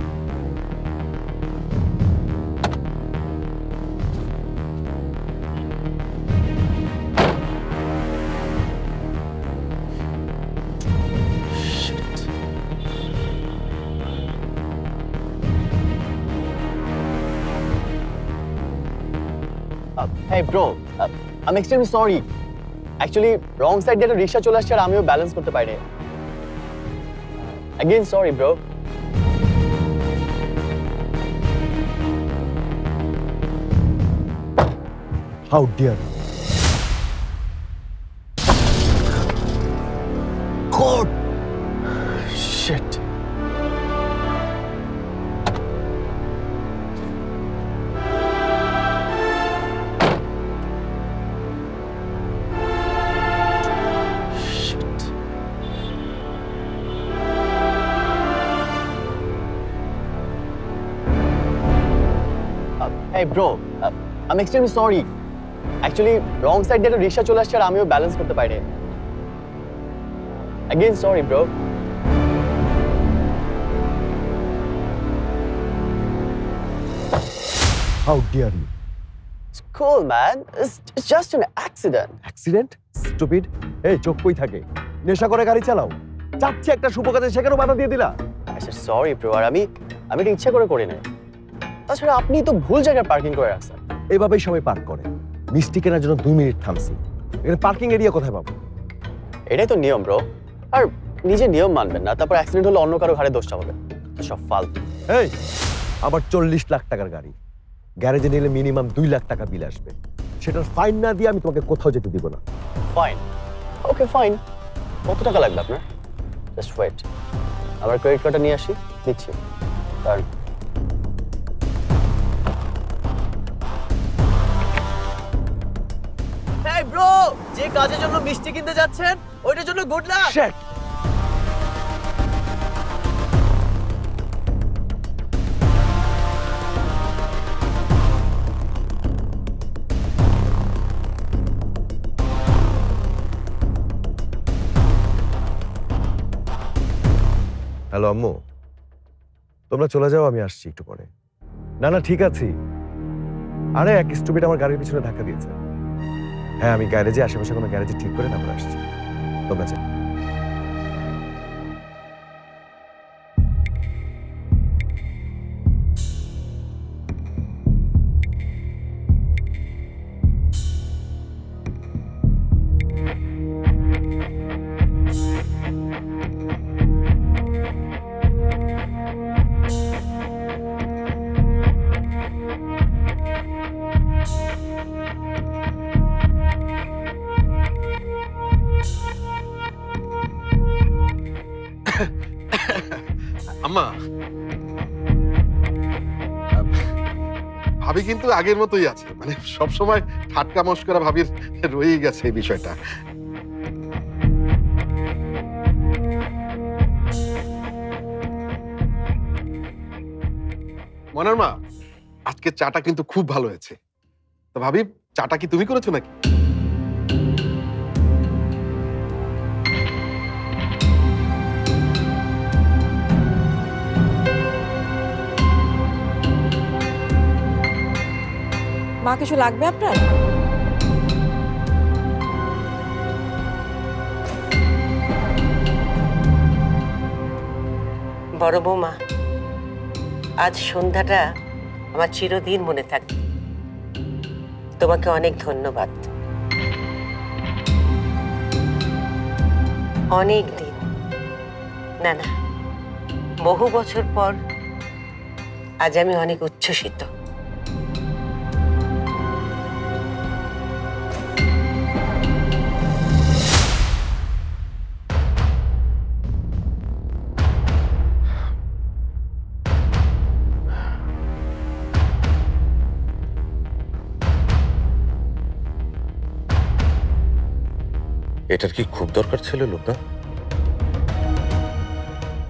Shit. Hey bro, I'm extremely sorry. Actually, wrong side দিয়ে একটা রিক্সা চলে আসছে আর আমিও ব্যালেন্স করতে পারিনি। Again, sorry, bro. How dare you? God! Shit. Hey bro, I'm extremely sorry. Actually, wrong side দিয়ে একটা রিক্সা চলে আসছে আর আমিও ব্যালেন্স করতে পারিনি। Again, sorry, bro. How dare you? It's cool, man. It's just an accident. Accident? Stupid! এই চোখ কই থাকে? নেশা করে গাড়ি চালাও? যাচ্ছে একটা শুভ কাজে সেখানেও বাধা দিয়ে দিলা? I said sorry, bro. আর আমি এটা ইচ্ছা করে করি না। তাছাড়া আপনি তো ভুল জায়গায় পার্কিং করে রাখছেন। এভাবেই সবাই পার্ক করে। মিষ্টি কেনার জন্য 2 মিনিট থামছি। এখানে পার্কিং এরিয়া কোথায় পাবো? এটাই তো নিয়ম, ব্রো। আর নিজে নিয়ম মানবেন না, তারপর অ্যাক্সিডেন্ট হলে অন্য কারো ঘাড়ে দোষ চাপাবেন। তো সব ফালতু। এই, আমার 40 লাখ টাকার গাড়ি, গ্যারেজে নিলে মিনিমাম 2 লাখ টাকা বিল আসবে। সেটার ফাইন না দিয়ে আমি তোমাকে কোথাও যেতে দিব না। ফাইন? Okay fine. কত টাকা লাগবে আপনার? জাস্ট ওয়েট, আমার ক্রেডিট কার্ডটা নিয়ে আসি, দিচ্ছি। কারণ এই ব্রো, যে কাজের জন্য মিষ্টি কিনতে যাচ্ছেন ওইটার জন্য গুড লাক। শিট! হ্যালো আম্মু, তোমরা চলে যাও, আমি আসছি একটু পরে। না না ঠিক আছে। আরে এক স্টুপিড আমার গাড়ির পিছনে ধাক্কা দিয়েছে। হ্যাঁ আমি গ্যারেজে, আশেপাশে কোনো গ্যারেজে ঠিক করে তারপর আসছি। তোমরা যাও। আম্মা, ভাবি কিন্তু আগের মতোই আছে, মানে সবসময় ঠাটকা মস্করা ভাবির রয়েই গেছে এই বিষয়টা। মনার মা, আজকে চাটা কিন্তু খুব ভালো হয়েছে। তো ভাবি, চাটা কি তুমি করেছো নাকি? মা, কিছু লাগবে আপনার? বড় বৌমা, আজ সন্ধ্যাটা আমার চিরদিন মনে থাকবে। তোমাকে অনেক ধন্যবাদ। অনেক দিন, না না, বহু বছর পর আজ আমি অনেক উচ্ছ্বসিত। এটার কি খুব দরকার ছিল লোকটা?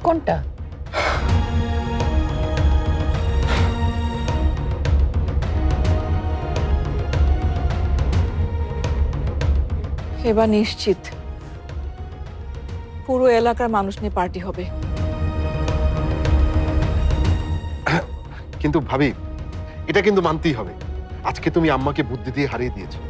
কোনটা? এবার নিশ্চিত পুরো এলাকার মানুষ নিয়ে পার্টি হবে। কিন্তু ভাবি, এটা কিন্তু মানতেই হবে, আজকে তুমি আম্মাকে বুদ্ধি দিয়ে হারিয়ে দিয়েছো।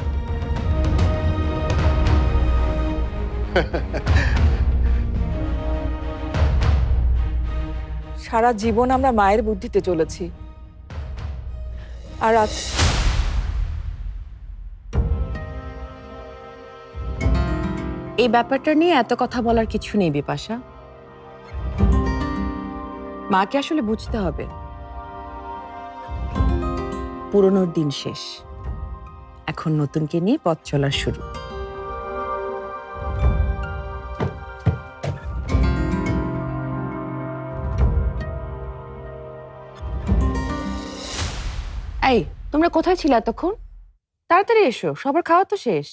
সারা জীবন আমরা মায়ের বুদ্ধিতে চলেছি, আর আজ এই ব্যাপারটা নিয়ে এত কথা বলার কিছু নেই বিপাশা। মাকে আসলে বুঝতে হবে পুরনোর দিন শেষ, এখন নতুনকে নিয়ে পথ চলা শুরু। এই, তোমরা কোথায় ছিলে এতক্ষণ? তাড়াতাড়ি এসো, সবার খাওয়া তো শেষ।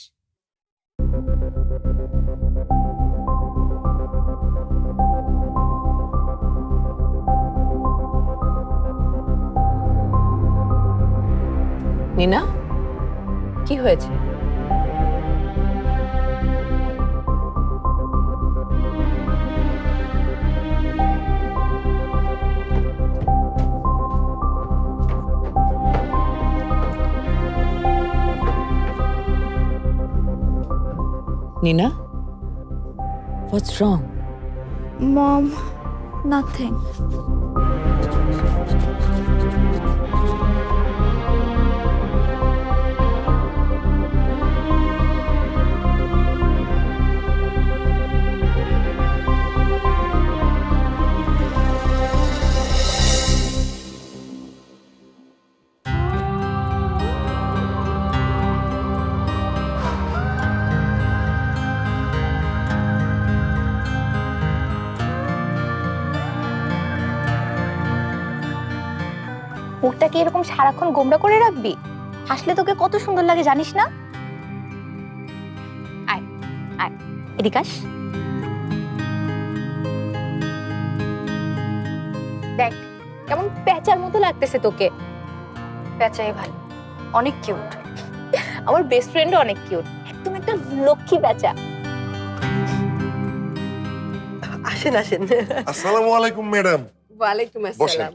নীনা, কি হয়েছে? Nina, what's wrong? Mom, nothing. মুখটাকে এরকম সারাক্ষণ গোমড়া করে রাখবি? হাসলে তোকে কত সুন্দর লাগে জানিস না? আয় আয়, এদিকে আস। দেখ কেমন প্যাঁচার মতো লাগতেছে তোকে। প্যাঁচাই ভালো, অনেক কিউট। আমার বেস্ট ফ্রেন্ডও অনেক কিউট, একদম একটা লক্ষ্মী প্যাঁচা। আসেন আসেন। আসসালামু আলাইকুম ম্যাডাম। ওয়ালাইকুম বসেন। আসসালাম।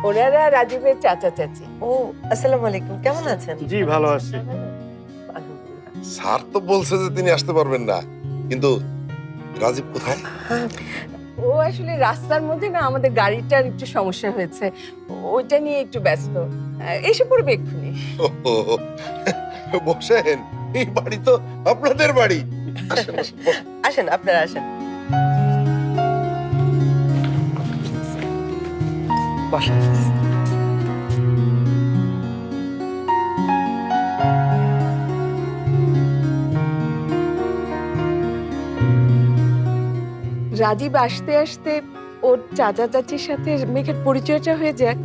ওনারা রাজীবের চাচা চাচি। ও আসসালামু আলাইকুম, কেমন আছেন? জি ভালো আছি। স্যার তো বলছে যে তিনি আসতে পারবেন না, কিন্তু রাজীব কোথায়? ও আসলে রাস্তার মধ্যে না আমাদের গাড়িটার একটু সমস্যা হয়েছে, ওইটা নিয়ে একটু ব্যস্ত। এসে পড়বে এক্ষুনি। বসেন, এই বাড়ি তো আপনাদের বাড়ি। আসেন, আসেন, বসেন। আসেন, আপনারা আসেন। বসেন। রাজীব আসতে আসতে ওর চাচা চাচির সাথে মেঘার পরিচয়টা হয়ে যাক।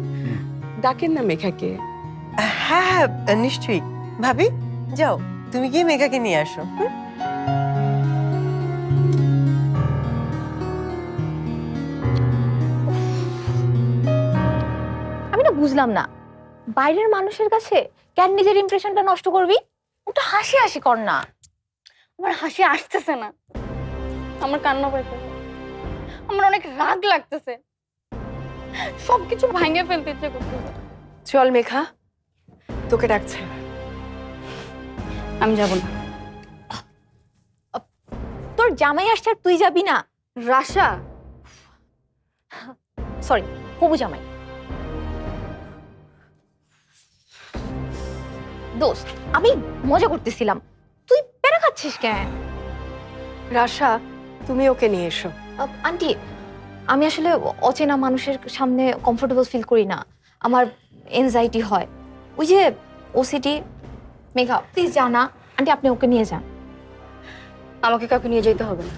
ডাকেন না মেঘাকে। হ্যাঁ হ্যাঁ নিশ্চয়ই। ভাবি যাও, তুমি গিয়ে মেঘাকে নিয়ে আসো। আমি না বুঝলাম না, বাইরের মানুষের কাছে কেন নিজের ইমপ্রেশনটা নষ্ট করবি? ওটা হাসি হাসি কর না। আমার হাসি আসতেছে না, আমার কান্না পাইতেছে, আমার অনেক রাগ লাগতেছে, সবকিছু ভাঙে ফেলতে ইচ্ছে করতেছে। চল মেঘা, তোকে ডাকছে। আমি যাব না। তোর জামাই আসছে আর তুই যাবি না? রাশা, সরি, হবু জামাই। দোস্ত, আমি মজা করতেছিলাম, তুই প্যারা খাচ্ছিস কেন? রাশা, তুমি ওকে নিয়ে এসো। আন্টি, আমি আসলে অচেনা মানুষের সামনে কমফোর্টেবল ফিল করি না, আমার এনজাইটি হয়। ওই যে ওসিটি। মেঘা প্লিজ যা না, আন্টি আপনি ওকে নিয়ে যান। আমাকে কাউকে নিয়ে যেতে হবে না,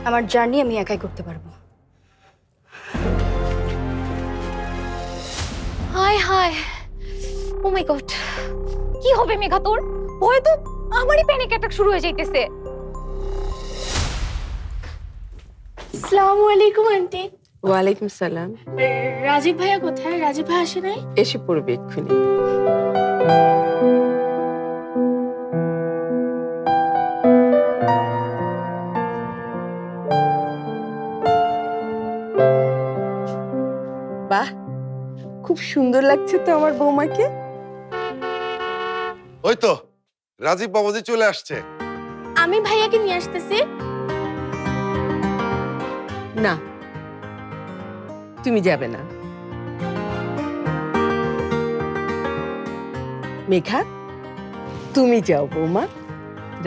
আমার জার্নি আমি একাই করতে পারবো। হায় হায়, ও মাই গড, কি হবে মেঘা তোর? ভয় তো আমারই প্যানিক অ্যাটাক শুরু হয়ে যাইতেছে। আসসালামু আলাইকুম আন্টি। ওয়ালাইকুম সালাম। রাজীব ভাইয়া কোথায়? রাজীব ভাই আসে নাই? এসে পড়বে এক্ষুনি। বাহ, খুব সুন্দর লাগছে তো আমার বৌমাকে। ওই তো রাজীব বাবাজি চলে আসছে। আমি ভাইয়াকে নিয়ে আসতেছি। না, তুমি যাবে না। মেঘা, তুমি যাও বৌমা,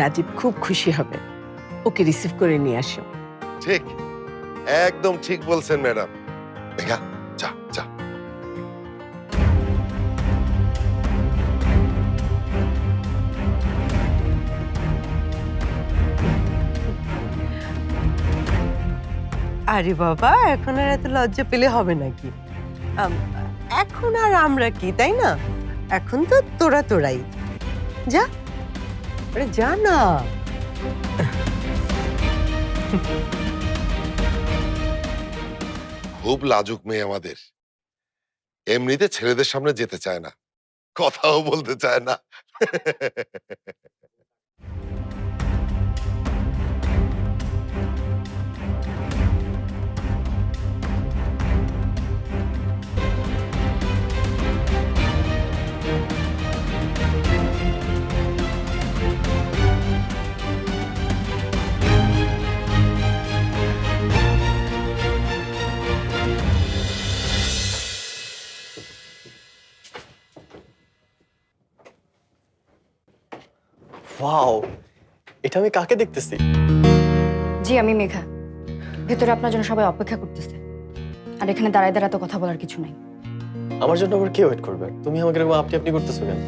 রাজীব খুব খুশি হবে। ওকে রিসিভ করে নিয়ে আসো। ঠিক, একদম ঠিক বলছেন ম্যাডাম। মেঘা, যা যা। আরে বাবা, এখন আর এত লজ্জা পেলে হবে নাকি? এখন আর আমরা কি, তাই না? এখন তো তোরাই যা। আরে যা না। খুব লাজুক মেয়ে আমাদের, এমনিতে ছেলেদের সামনে যেতে চায় না, কথাও বলতে চায় না। ওয়াও, এটা আমি কাকে দেখতেছি? জি, আমি মেঘা। ভেতরে আপনার জন্য সবাই অপেক্ষা করতেছে, আর এখানে দাঁড়ায় দাঁড়াতে কথা বলার কিছু নাই। আমার জন্য আবার কে ওয়েট করবে? তুমি আমাকে এরকম আপনি আপনি করতেছো কেন?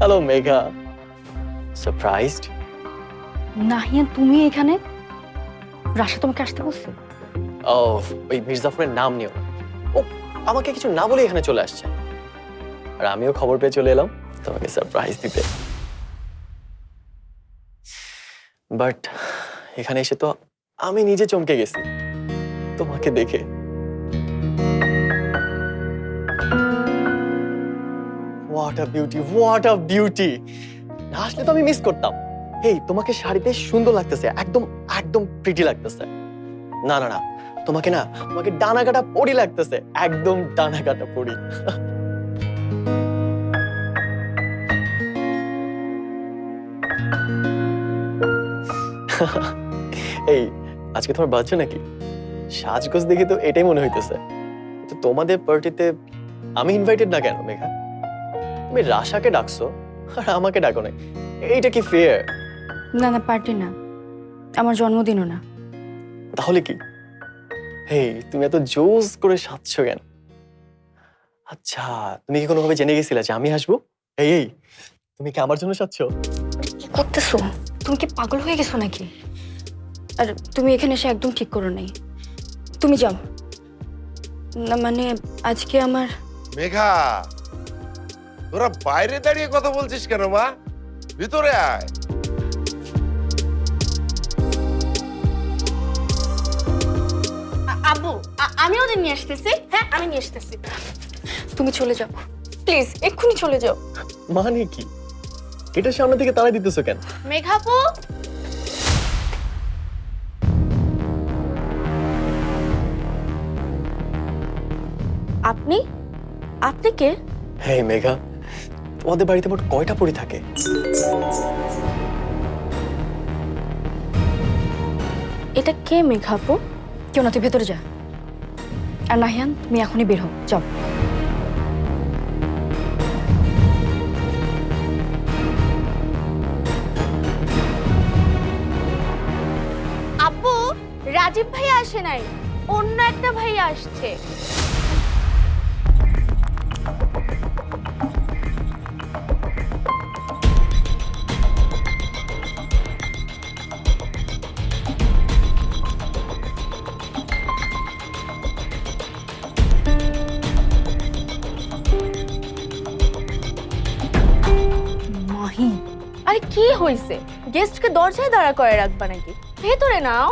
Hello Megha, surprised? নাহিয়া, তুমি এখানে? রাশা তোমাকে আসতে বলছে? ও, ওই মির্জাফরের নাম নিও না। ও আমাকে কিছু না বলে এখানে চলে আসছে, আর আমিও খবর পেয়ে চলে এলাম তোমাকে সারপ্রাইজ দিতে। বাট এখানে এসে তো আমি নিজে চমকে গেছি তোমাকে দেখে। Wow, what a beauty, what a beauty. না আসলে তো আমি মিস করতাম। এই তোমাকে শাড়িতে সুন্দর লাগতেছে, একদম একদম প্রিটি লাগতেছে। না না না, তোমাকে ডানা কাটা পরি লাগতেছে, একদম ডানা কাটা পরি। এই আজকে তোমার বাচ্চা নাকি? সাজগোজ দেখে তো এটাই মনে হইতেছে। তো তোমাদের পার্টিতে আমি ইনভাইটেড না কেন মেঘা? তুমি রাশাকে ডাকছো আর আমাকে ডাকো না, এইটা কি ফেয়ার? না না, পার্টি না, আমার জন্মদিনও না। তাহলে কি? হেই, তুমি এত জোস করে সাজছো কেন? আচ্ছা, তুমি কি কোনোভাবে জেনে গেছিলা যে আমি আসবো? এই এই, তুমি কি আমার জন্য সাজছো? কি করতেছো? তুমি কি পাগল হয়ে গেছো নাকি? আর তুমি এখানে এসে একদম ঠিক করো নাই। তুমি যাও না, মানে আজকে আমার। মেঘা, তোরা বাইরে দাঁড়িয়ে কথা বলছিস কেন মা? ভিতরে আয়। আব্বু, আমি ওদের নিয়ে আসতেছি। হ্যাঁ, আমি নিয়ে আসতেছি। তুমি চলে যাও প্লিজ, এক্ষুনি চলে যাও। মানে কি? এটা সামনে থেকে তাড়াই দিতেছো কেন? মেঘাপু, আপনি আপনি কে? হেই মেঘা, তোমাদের বাড়িতে মোট কয়টা পরি থাকে? এটা কে মেঘাপু? কেউ না, তুই ভেতরে যা। আর নাহিয়ান, তুমি এখনই বের হও, যাও। আব্বু, রাজীব ভাইয়া আসে নাই, অন্য একটা ভাইয়া আসছে। মাহি, আরে কি হইছে? গেস্টকে দরজায় দাঁড়া করে রাখবা নাকি? ভেতরে নাও।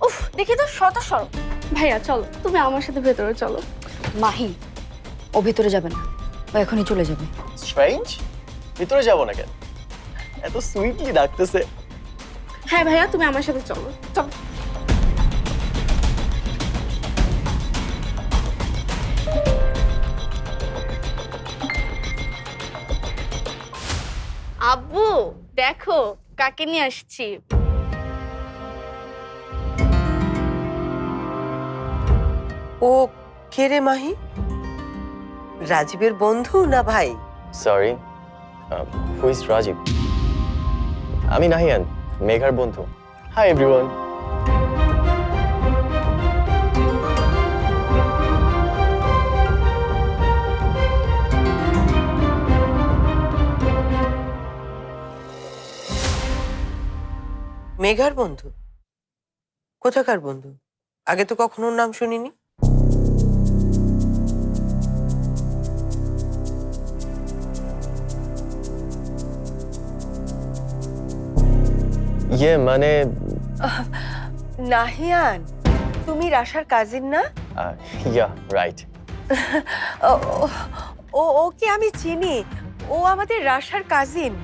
উফ, দেখি তো, শত সর। ভাইয়া চলো, তুমি আমার সাথে ভেতরে চলো। মাহি, ও ভেতরে যাবে না, ও এখনই চলে যাবে। স্ট্রেঞ্জ, ভিতরে যাবো না কেন? এত সুইটলি ডাকতেছে। হ্যাঁ ভাইয়া, তুমি আমার সাথে চলো, চলো। আব্বু দেখো কাকে নিয়ে আসছি। ও কে রে মাহি? রাজীবের বন্ধু না ভাই? Sorry, who is Rajib? আমি নাহিয়ান, মেঘার বন্ধু। Hi everyone. মেঘার বন্ধু? কোথাকার বন্ধু? আগে তো কখনো ওর নাম শুনিনি। ইয়ে মানে নাহিয়ান, তুমি রাশার কাজিন না? Yeah right. ওকে আমি চিনি, ও আমাদের রাশার কাজিন।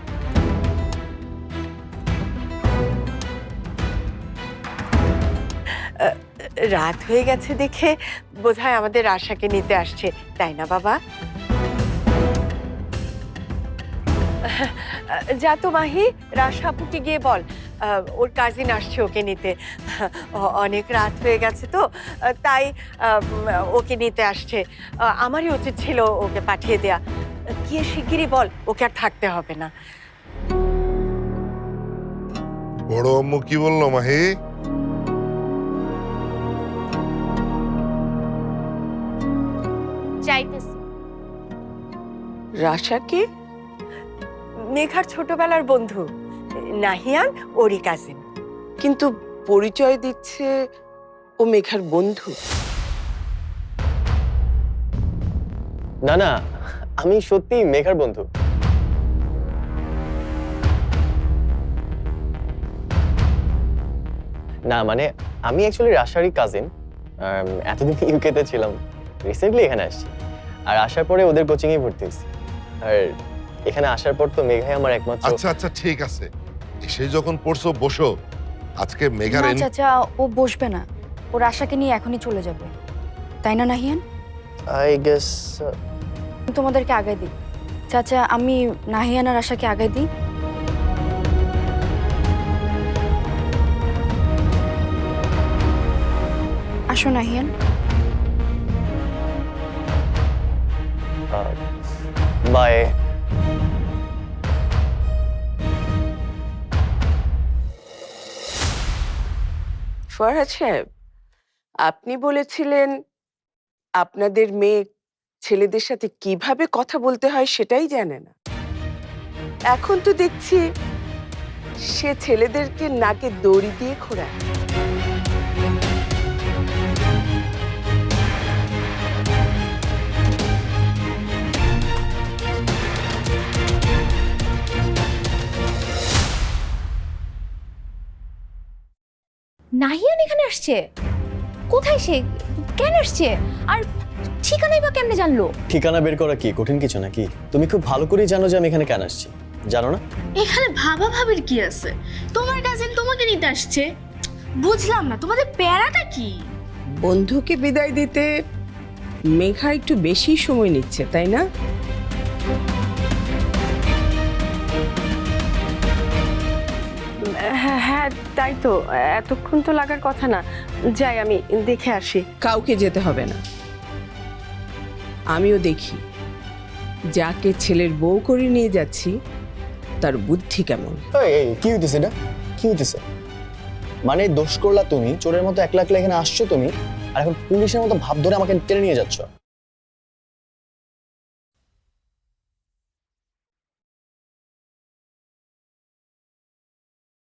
রাত হয়ে গেছে দেখে বোধহয় আমাদের আশাকে নিতে আসছে, তাই না বাবা? যা তো মাহি, রাশা আপুকে গিয়ে বল ওর কাজিন আসছে ওকে নিতে। অনেক রাত হয়ে গেছে তো, তাই ওকে নিতে আসছে। আমারই উচিত ছিল ওকে পাঠিয়ে দেয়া। গিয়ে শিগগিরই বল ওকে আর থাকতে হবে না। বড় আম্মু কি বললো মাহি? যাইতেছি। রাশাকে? মেঘার ছোটবেলার বন্ধু, নাহিয়ান ওরই কাজিন। কিন্তু পরিচয় দিচ্ছে ও মেঘার বন্ধু। না না, আমি সত্যি মেঘার বন্ধু। না মানে আমি অ্যাকচুয়ালি রাশারই কাজিন। এতদিন ইউকেতে ছিলাম, রিসেন্টলি এখানে আসছি। আর আসার পরে ওদের কোচিং এ ভর্তি হয়েছি। আর এখানে আসার পর তো মেঘাই আমার একমাত্র। আচ্ছা আচ্ছা ঠিক আছে, এসে যখন পড়ছো বসো। আজকে মেঘার না চাচা, ও বসবে না, ওর আশাকে নিয়ে এখনই চলে যাবে, তাই না নাহিয়ান? আই গেস আমি তোমাদেরকে আগাই দিই। চাচা, আমি নাহিয়ান আর আশাকে আগাই দিই। আসো নাহিয়ান। বাই। ফরহাদ সাহেব, আপনি বলেছিলেন আপনাদের মেয়ে ছেলেদের সাথে কিভাবে কথা বলতে হয় সেটাই জানে না। এখন তো দেখছি সে ছেলেদেরকে নাকে দড়ি দিয়ে খোঁড়ায়। নাহিয়ান এখানে আসছে? কোথায় সে? কেন আসছে? আর ঠিকানাই বা কেমনে জানলো? ঠিকানা বের করা কি কঠিন কিছু নাকি? তুমি খুব ভালো করেই জানো যে আমি এখানে কেন আসছি, জানো না? এখানে ভাবা ভাবির কি আছে? তোমার কাজিন তোমাকে নিতে আসছে। বুঝলাম না তোমাদের প্যারাটা কি? বন্ধুকে বিদায় দিতে মেঘা একটু বেশি সময় নিচ্ছে, তাই না? হ্যাঁ হ্যাঁ, তাই তো, এতক্ষণ তো লাগার কথা না। যাই, আমি দেখে আসি। কাউকে যেতে হবে না, আমিও দেখি যাকে ছেলের বউ করে নিয়ে যাচ্ছি তার বুদ্ধি কেমন। এই কি হইতেছে এটা? কি হইতেছে? মানে দোষ করলা তুমি, চোরের মতো একলা একলা এখানে আসছো তুমি, আর এখন পুলিশের মতো ভাব ধরে আমাকে টেনে নিয়ে যাচ্ছ।